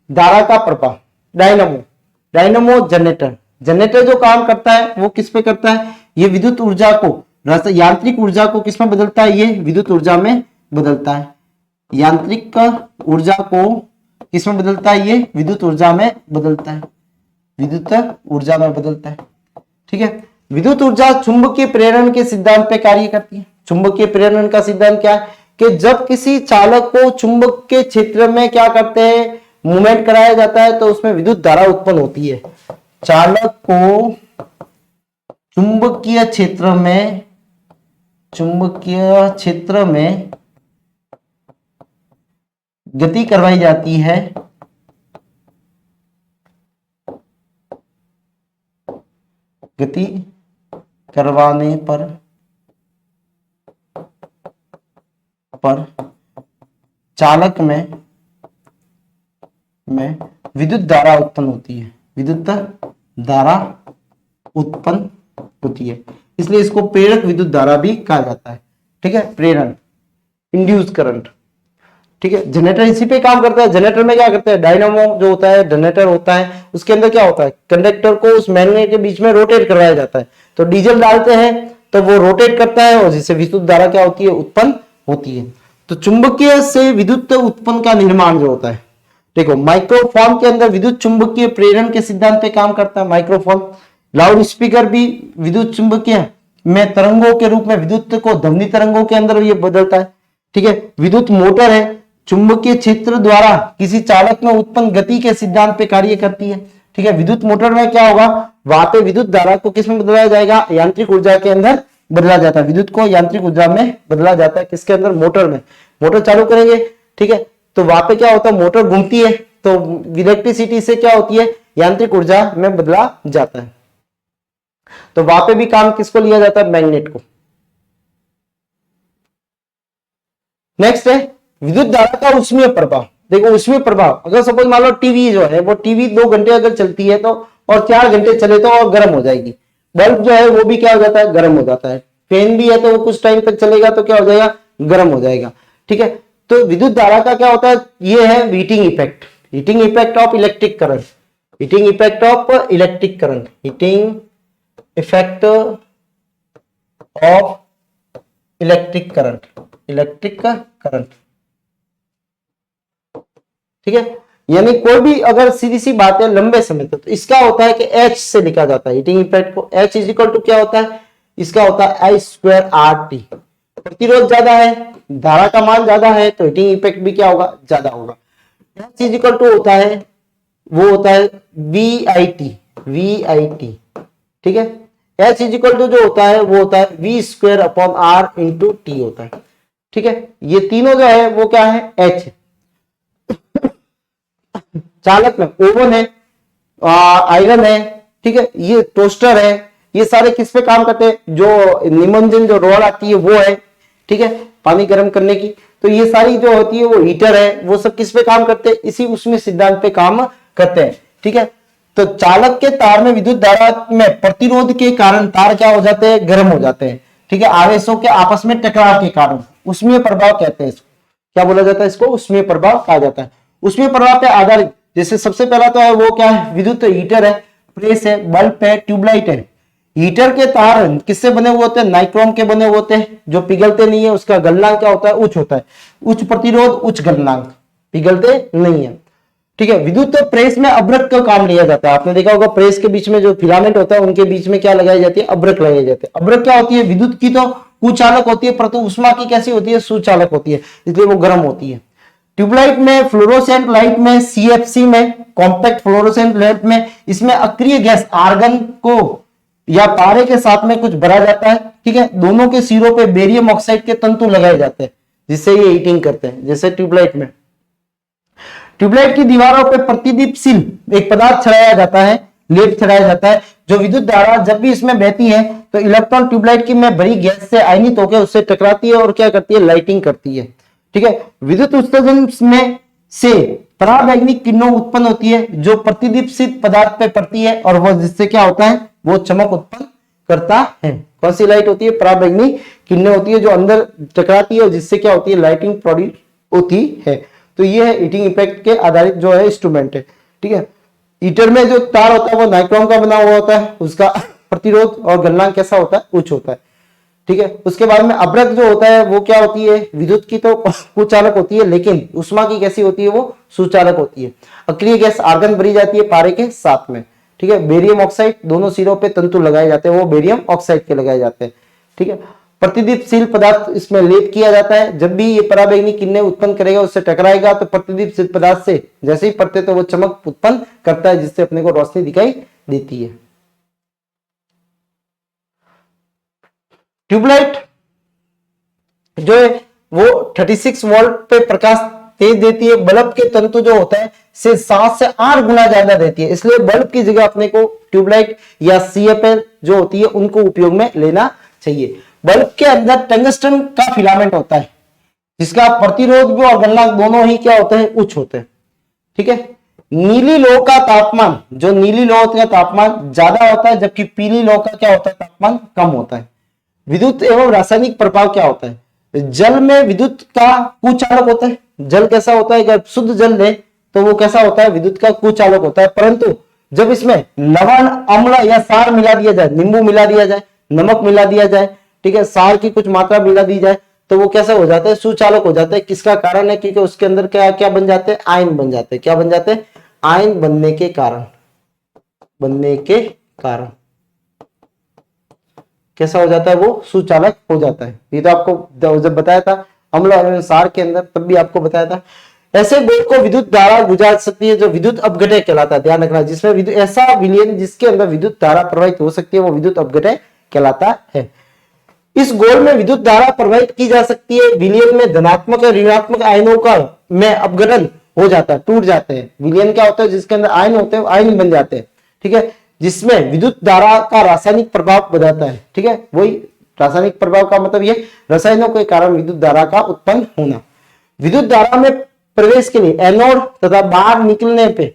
धारा का प्रभाव, डायनामो, डायनामो जनरेटर, जनरेटर जो काम करता है वो किस पे करता है, ये विद्युत ऊर्जा को, यांत्रिक ऊर्जा को किस में बदलता है, ये विद्युत ऊर्जा में बदलता है। यांत्रिक ऊर्जा को किस में बदलता है, ये विद्युत ऊर्जा में बदलता है, विद्युत ऊर्जा में बदलता है। ठीक है, विद्युत ऊर्जा चुंबकीय प्रेरण के सिद्धांत पे कार्य करती है। चुंबकीय प्रेरण का सिद्धांत क्या है कि जब किसी चालक को चुंबक के क्षेत्र में क्या करते हैं, मूवमेंट कराया जाता है, तो उसमें विद्युत धारा उत्पन्न होती है। चालक को चुंबकीय क्षेत्र में गति करवाई जाती है, गति करवाने पर चालक में विद्युत धारा उत्पन्न होती है, विद्युत धारा उत्पन्न होती है, इसलिए इसको प्रेरक विद्युत धारा भी कहा जाता है। ठीक है, प्रेरण, इंड्यूस करंट। ठीक है, जनरेटर इसी पे काम करता है। जनरेटर में क्या करते हैं, डायनामो जो होता है, जनरेटर होता है, उसके अंदर क्या होता है, कंडक्टर को उस मैग्नेट के बीच में रोटेट करवाया जाता है, तो डीजल डालते हैं तो वो रोटेट करता है और जिससे विद्युत धारा क्या होती है, उत्पन्न होती है। तो चुंबकीय से विद्युत उत्पन्न का निर्माण जो होता है, देखो माइक्रोफोन के अंदर विद्युत चुंबकीय प्रेरण के सिद्धांत पे काम करता है माइक्रोफोन। लाउड स्पीकर भी विद्युत चुंबकीय में तरंगों के रूप में विद्युत को ध्वनि तरंगों के अंदर ये बदलता है। ठीक है, विद्युत मोटर है, चुंबकीय क्षेत्र द्वारा किसी चालक में उत्पन्न गति के सिद्धांत पे कार्य करती है। ठीक है, विद्युत मोटर में क्या होगा, वहां पे विद्युत धारा को किस में बदला जाएगा, यांत्रिक ऊर्जा के अंदर बदला जाता है, विद्युत को यांत्रिक ऊर्जा में बदला जाता है, किसके अंदर, मोटर में। मोटर चालू करेंगे, ठीक है, तो वहां पे क्या होता है, मोटर घूमती है, तो इलेक्ट्रिसिटी से क्या होती है, यांत्रिक ऊर्जा में बदला जाता है। तो वहां पे भी काम किसको लिया जाता है, मैग्नेट को। नेक्स्ट है विद्युत धारा का ऊष्मीय प्रभाव। देखो ऊष्मीय प्रभाव, अगर सपोज मान लो टीवी जो है वो टीवी 2 घंटे अगर चलती है तो और 4 घंटे चले तो और गर्म हो जाएगी। बल्ब जो है वो भी क्या हो जाता है, गर्म हो जाता है। फैन भी है तो वो कुछ टाइम तक चलेगा तो क्या हो जाएगा, गर्म हो जाएगा। ठीक है, तो विद्युत धारा का क्या होता है, ये है heating effect, heating effect of electric current, heating effect of electric current, heating effect of electric current, electric current. ठीक है, यानी कोई भी अगर सीधी सी बात है लंबे समय तक, तो इसका होता है कि H से लिखा जाता है हीटिंग इफेक्ट को। H इज इक्वल टू क्या होता है, इसका होता है I²RT। प्रतिरोध ज्यादा है, धारा का मान ज्यादा है, तो हीटिंग इफेक्ट भी क्या होगा, ज्यादा होगा। H इज इक्वल टू होता है, वो होता है VIT, VIT। ठीक है, H इज इक्वल टू जो होता है वो होता है V²/R × T होता है। ठीक है, ये तीनों जो है वो क्या है, H। चालक में ओवन है, आयरन है, ठीक है, ये टोस्टर है, ये सारे किस पे काम करते हैं, जो निमंजन जो रॉड आती है वो है, ठीक है, पानी गर्म करने की। तो ये सारी जो होती है वो हीटर है, वो सब किस पे काम करते हैं, इसी उसमें सिद्धांत पे काम करते हैं। ठीक है, तो चालक के तार में विद्युत धारा में प्रतिरोध के कारण तार क्या हो जाते हैं, गर्म हो जाते हैं। ठीक है, आवेशों के आपस में टकराव के कारण ऊष्मीय प्रभाव कहते हैं इसको। क्या बोला जाता है इसको, ऊष्मीय प्रभाव कहा जाता है। ऊष्मीय प्रभाव पे आधारित जैसे सबसे पहला तो है वो क्या है, विद्युत हीटर है, प्रेस है, बल्ब है, ट्यूबलाइट है। हीटर के तार किससे बने हुए होते हैं, नाइक्रोम के बने हुए होते हैं, जो पिघलते नहीं है, उसका गलनांक क्या होता है, उच्च होता है, उच्च प्रतिरोध उच्च गलनांक, पिघलते नहीं है। ठीक है, विद्युत प्रेस में अभ्रक का काम लिया जाता है। आपने देखा होगा प्रेस के बीच में जो फिलामेंट होता है उनके बीच में क्या लगाई जाती है, अभ्रक लगाई जाती है। अभ्रक क्या होती है, विद्युत की तो कुचालक होती है, परंतु उष्मा की कैसी होती है, सुचालक होती है, इसलिए वो गर्म होती है। ट्यूबलाइट में, फ्लोरोसेंट लाइट में, CFC में, कॉम्पैक्ट फ्लोरोसेंट लाइट में, इसमें अक्रिय गैस आर्गन को या पारे के साथ में कुछ भरा जाता है। ठीक है, दोनों के सिरों पे बेरियम ऑक्साइड के तंतु लगाए जाते हैं जिससे ये हीटिंग करते हैं। जैसे ट्यूबलाइट में, ट्यूबलाइट की दीवारों पे प्रतिदीपशील एक पदार्थ चढ़ाया जाता है, लेप चढ़ाया जाता है, जो विद्युत धारा जब भी इसमें बहती है तो इलेक्ट्रॉन ट्यूबलाइट की में भरी गैस से आयनित होकर उससे टकराती है और क्या करती है, लाइटिंग करती है। ठीक है, विद्युत उत्सर्जन में से पराबैंगनी किरणों उत्पन्न होती है जो प्रतिदीप्त पदार्थ पे पड़ती है और वह जिससे क्या होता है, वो चमक उत्पन्न करता है। कौन सी लाइट होती है, पराबैंगनी किरणें होती है जो अंदर टकराती है और जिससे क्या होती है, लाइटिंग प्रोड्यूस होती है। तो ये है हीटिंग इफेक्ट के आधारित जो है इंस्ट्रूमेंट है। ठीक है, हीटर में जो तार होता है वो नाइक्रोम का बना हुआ होता है, उसका प्रतिरोध और गलनांक कैसा होता है, उच्च होता है। ठीक है, उसके बाद में अभ्रक जो होता है वो क्या होती है, विद्युत की तो कुचालक होती है, लेकिन उष्मा की कैसी होती है, वो सुचालक होती है। अक्रिय गैस आर्गन भरी जाती है पारे के साथ में। ठीक है, बेरियम ऑक्साइड, दोनों सिरों पे तंतु लगाए जाते हैं, वो बेरियम ऑक्साइड के लगाए जाते हैं। ठीक है, प्रतिदीप्तशील पदार्थ इसमें लेप किया जाता है। जब भी ये पराबैंगनी किरणें उत्पन्न करेगा, उससे टकराएगा तो प्रतिदीप्तशील पदार्थ से जैसे ही पड़ते तो वो चमक उत्पन्न करता है, जिससे अपने को रोशनी दिखाई देती है। ट्यूबलाइट जो है वो 36 वोल्ट पे प्रकाश तेज देती है। बल्ब के तंतु जो होता है से 7 से 8 गुना ज्यादा देती है, इसलिए बल्ब की जगह अपने को ट्यूबलाइट या CFL जो होती है उनको उपयोग में लेना चाहिए। बल्ब के अंदर टंगस्टन का फिलामेंट होता है जिसका प्रतिरोध भी और गलनांक दोनों ही क्या होते हैं, उच्च होते हैं। ठीक है, नीली लौ का तापमान, जो नीली लौ का तापमान ज्यादा होता है जबकि पीली लौ का क्या होता है, तापमान कम होता है। विद्युत एवं रासायनिक प्रभाव क्या होता है, जल में विद्युत का कुचालक होता है। जल कैसा होता है, अगर शुद्ध जल ले तो वो कैसा होता है, विद्युत का कुचालक होता है। परंतु जब इसमें लवण, अम्ल या सार मिला दिया जाए, नींबू मिला दिया जाए, नमक मिला दिया जाए, ठीक है, सार की कुछ मात्रा मिला दी जाए, तो वो कैसा हो जाता है, सुचालक हो जाता है। किसका कारण है, क्योंकि उसके अंदर क्या क्या बन जाते हैं, आयन बन जाते हैं। क्या बन जाते हैं, आयन बनने के कारण कैसा हो जाता है, वो सुचालक हो जाता है। ये तो आपको जब बताया था अम्ल और सार के अंदर, तब भी आपको बताया था। ऐसे गोल को विद्युत धारा गुजार सकती है जो विद्युत अपघटय कहलाता है। ध्यान रखना, जिसमें विद्युत ऐसा विलयन जिसके अंदर विद्युत धारा प्रवाहित हो सकती है वो विद्युत अपघटय कहलाता है। इस गोल में विद्युत धारा प्रवाहित की जा सकती है। विलयन में धनात्मक और ऋणात्मक आयनों का में अपघटन हो जाता है, टूट जाते हैं। विलयन क्या होता है, जिसके अंदर आयन होते हैं, आयन बन जाते हैं। ठीक है, जिसमें विद्युत धारा का रासायनिक प्रभाव बताता है। ठीक है, वही रासायनिक प्रभाव का मतलब ये रसायनों के कारण विद्युत धारा का उत्पन्न होना। विद्युत धारा में प्रवेश के लिए एनोड तथा बाहर निकलने पे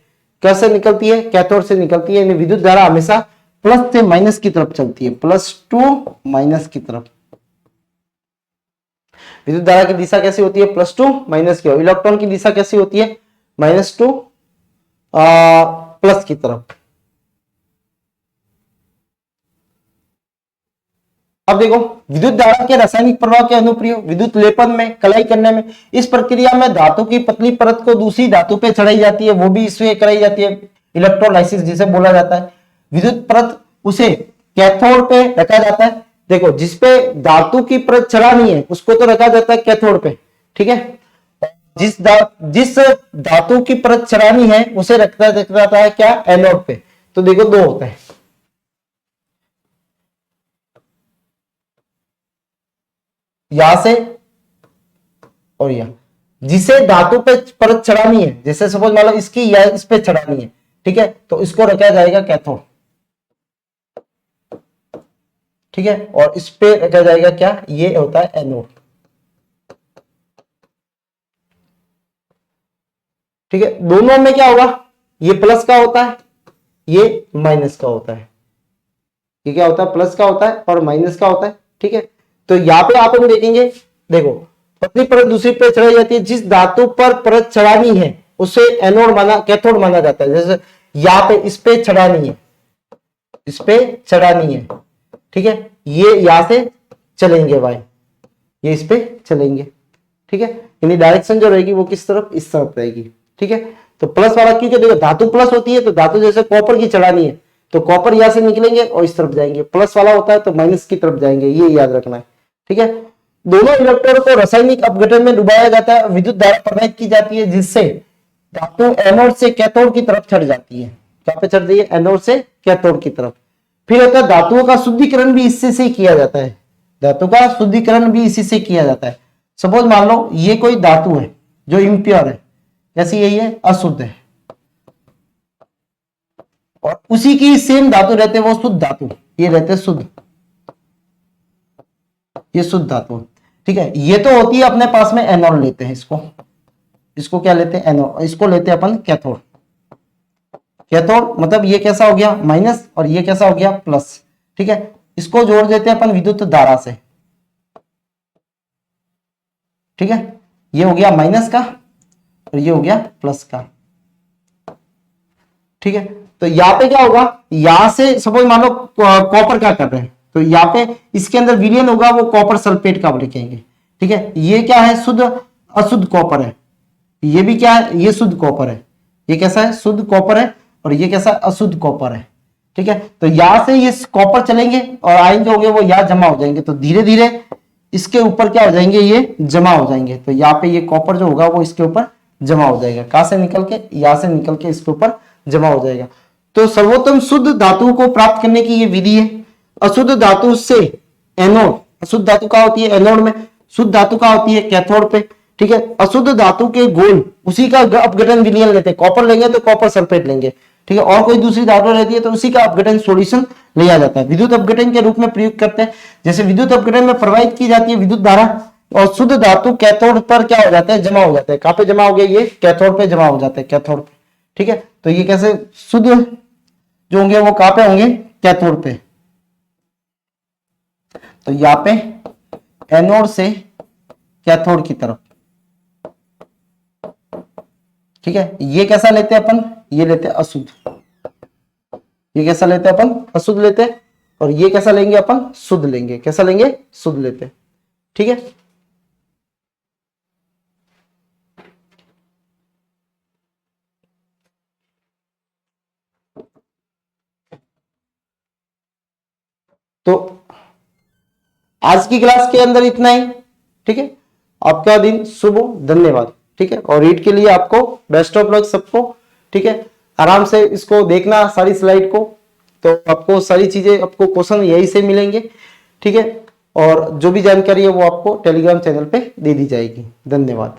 कैसे निकलती है, कैथोड से निकलती है। विद्युत धारा हमेशा प्लस से माइनस की तरफ चलती है, प्लस टू माइनस की तरफ। विद्युत धारा की दिशा कैसी होती है, प्लस टू माइनस की। इलेक्ट्रॉन की दिशा कैसी होती है, माइनस टू प्लस की तरफ। अब देखो, विद्युत धारा के रासायनिक प्रभाव के अनुप्रयोग विद्युत लेपन में, कलाई करने में। इस प्रक्रिया में धातु की पतली परत को दूसरी धातु पे चढ़ाई जाती है, वो भी इससे कराई जाती है, इलेक्ट्रोलाइसिस जिसे बोला जाता है। विद्युत परत उसे कैथोड पे रखा जाता है। देखो, जिसपे धातु की परत चढ़ानी है उसको तो रखा जाता है कैथोड पे। ठीक है, जिस धातु की परत चढ़ानी है उसे रखा जाता है क्या, एनोड पे। तो देखो, दो होता है, यहां से और यहां। जिसे धातु पे परत चढ़ानी है, जैसे सपोज मान लो इसकी या इस पे चढ़ानी है, ठीक है, तो इसको रखा जाएगा कैथोड। ठीक है, और इस पे रखा जाएगा क्या, ये होता है एनोड। ठीक है, दोनों में क्या होगा, ये प्लस का होता है, ये माइनस का होता है। ये क्या होता है, प्लस का होता है और माइनस का होता है। ठीक है, तो यहां पे आप हम देखेंगे, देखो, पतली परत दूसरी पे चढ़ाई जाती है। जिस धातु पर परत चढ़ानी है उसे एनोड माना, कैथोड माना जाता है। जैसे यहां पे इस पे चढ़ानी है, इस पे चढ़ानी है। ठीक है, ये यहां से चलेंगे वाई, ये इस पे चलेंगे। ठीक है, यानी डायरेक्शन जो रहेगी वो किस तरफ, इस तरफ रहेगी। ठीक है, तो प्लस वाला, क्योंकि देखो धातु प्लस होती है तो धातु जैसे कॉपर की चढ़ानी है तो कॉपर यहां से निकलेंगे और इस तरफ जाएंगे। प्लस वाला होता है तो माइनस की तरफ जाएंगे, ये याद रखना है। ठीक है, दोनों इलेक्ट्रॉन को रासायनिक अपघटन में डुबाया जाता है, विद्युत धारा प्रवाहित की जाती है जिससे धातु एनोड से कैथोड की तरफ चढ़ जाती है। क्या पे चढ़ रही है, एनोड से कैथोड की तरफ। फिर होता है धातुओं का शुद्धिकरण भी इससे से किया जाता है। धातु का शुद्धिकरण भी इसी से किया जाता है। सपोज मान लो ये कोई धातु है जो इम्प्योर है, जैसे यही है, अशुद्ध है, और उसी की सेम धातु रहते हैं वो शुद्ध धातु, ये रहते हैं शुद्ध। ये शुद्ध धातु। ठीक है, ये तो होती है अपने पास में एनोड लेते हैं इसको क्या लेते हैं, एनोड। इसको लेते हैं अपन कैथोड। कैथोड मतलब ये कैसा हो गया माइनस और ये कैसा हो गया प्लस। ठीक है, इसको जोड़ देते हैं अपन विद्युत धारा से। ठीक है, ये हो गया माइनस का और ये हो गया प्लस का। ठीक है, तो यहां पे क्या होगा, यहां से सपोज मान लो कॉपर का कर रहे हैं, तो यहाँ पे इसके अंदर विलयन होगा, वो कॉपर सल्फेट का लिखेंगे। ठीक है, ये क्या है, शुद्ध अशुद्ध कॉपर है। ये भी क्या है, ये शुद्ध कॉपर है। ये कैसा है, शुद्ध कॉपर है, और ये कैसा अशुद्ध कॉपर है। ठीक है, तो यहां से ये कॉपर चलेंगे और आयन जो होंगे वो यहाँ जमा हो जाएंगे, तो धीरे धीरे इसके ऊपर क्या हो जाएंगे, ये जमा हो जाएंगे। तो यहाँ पे ये कॉपर जो होगा वो इसके ऊपर जमा हो जाएगा। कहां से निकल के, यहां से निकल के इसके ऊपर जमा हो जाएगा। तो सर्वोत्तम शुद्ध धातु को प्राप्त करने की ये विधि है। अशुद्ध धातु से एनोड, अशुद्ध धातु कहां होती है, एनोड में। शुद्ध धातु कहां होती है, कैथोड पे। ठीक है, अशुद्ध धातु के गोल उसी का अपघटन विलयन लेते हैं। कॉपर लेंगे तो कॉपर सल्फेट लेंगे। ठीक है, और कोई दूसरी धातु रहती है तो उसी का अपघटन सॉल्यूशन लिया जाता है, विद्युत अपघटन के रूप में प्रयुक्त करते हैं। जैसे विद्युत अपघटन में प्रवाहित की जाती है विद्युत धारा, और शुद्ध धातु कैथोड पर क्या हो जाता है, जमा हो जाता है। कहां पे जमा हो गया, ये कैथोड पे जमा हो जाते हैं, कैथोड पे। ठीक है, तो ये कैसे शुद्ध जो होंगे वो कहां पे होंगे, कैथोड पे। तो यहां पे एनोड से कैथोड की तरफ। ठीक है, ये कैसा लेते हैं अपन, ये लेते हैं अशुद्ध। ये कैसा लेते हैं अपन, अशुद्ध लेते हैं, और ये कैसा लेंगे अपन, शुद्ध लेंगे। कैसा लेंगे, शुद्ध लेते हैं। ठीक है, तो आज की क्लास के अंदर इतना ही। ठीक है, आपका दिन शुभ हो, धन्यवाद। ठीक है, और रीड के लिए आपको बेस्ट ऑफ लक सबको। ठीक है, आराम से इसको देखना सारी स्लाइड को, तो आपको सारी चीजें, आपको क्वेश्चन यही से मिलेंगे। ठीक है, और जो भी जानकारी है वो आपको टेलीग्राम चैनल पे दे दी जाएगी। धन्यवाद।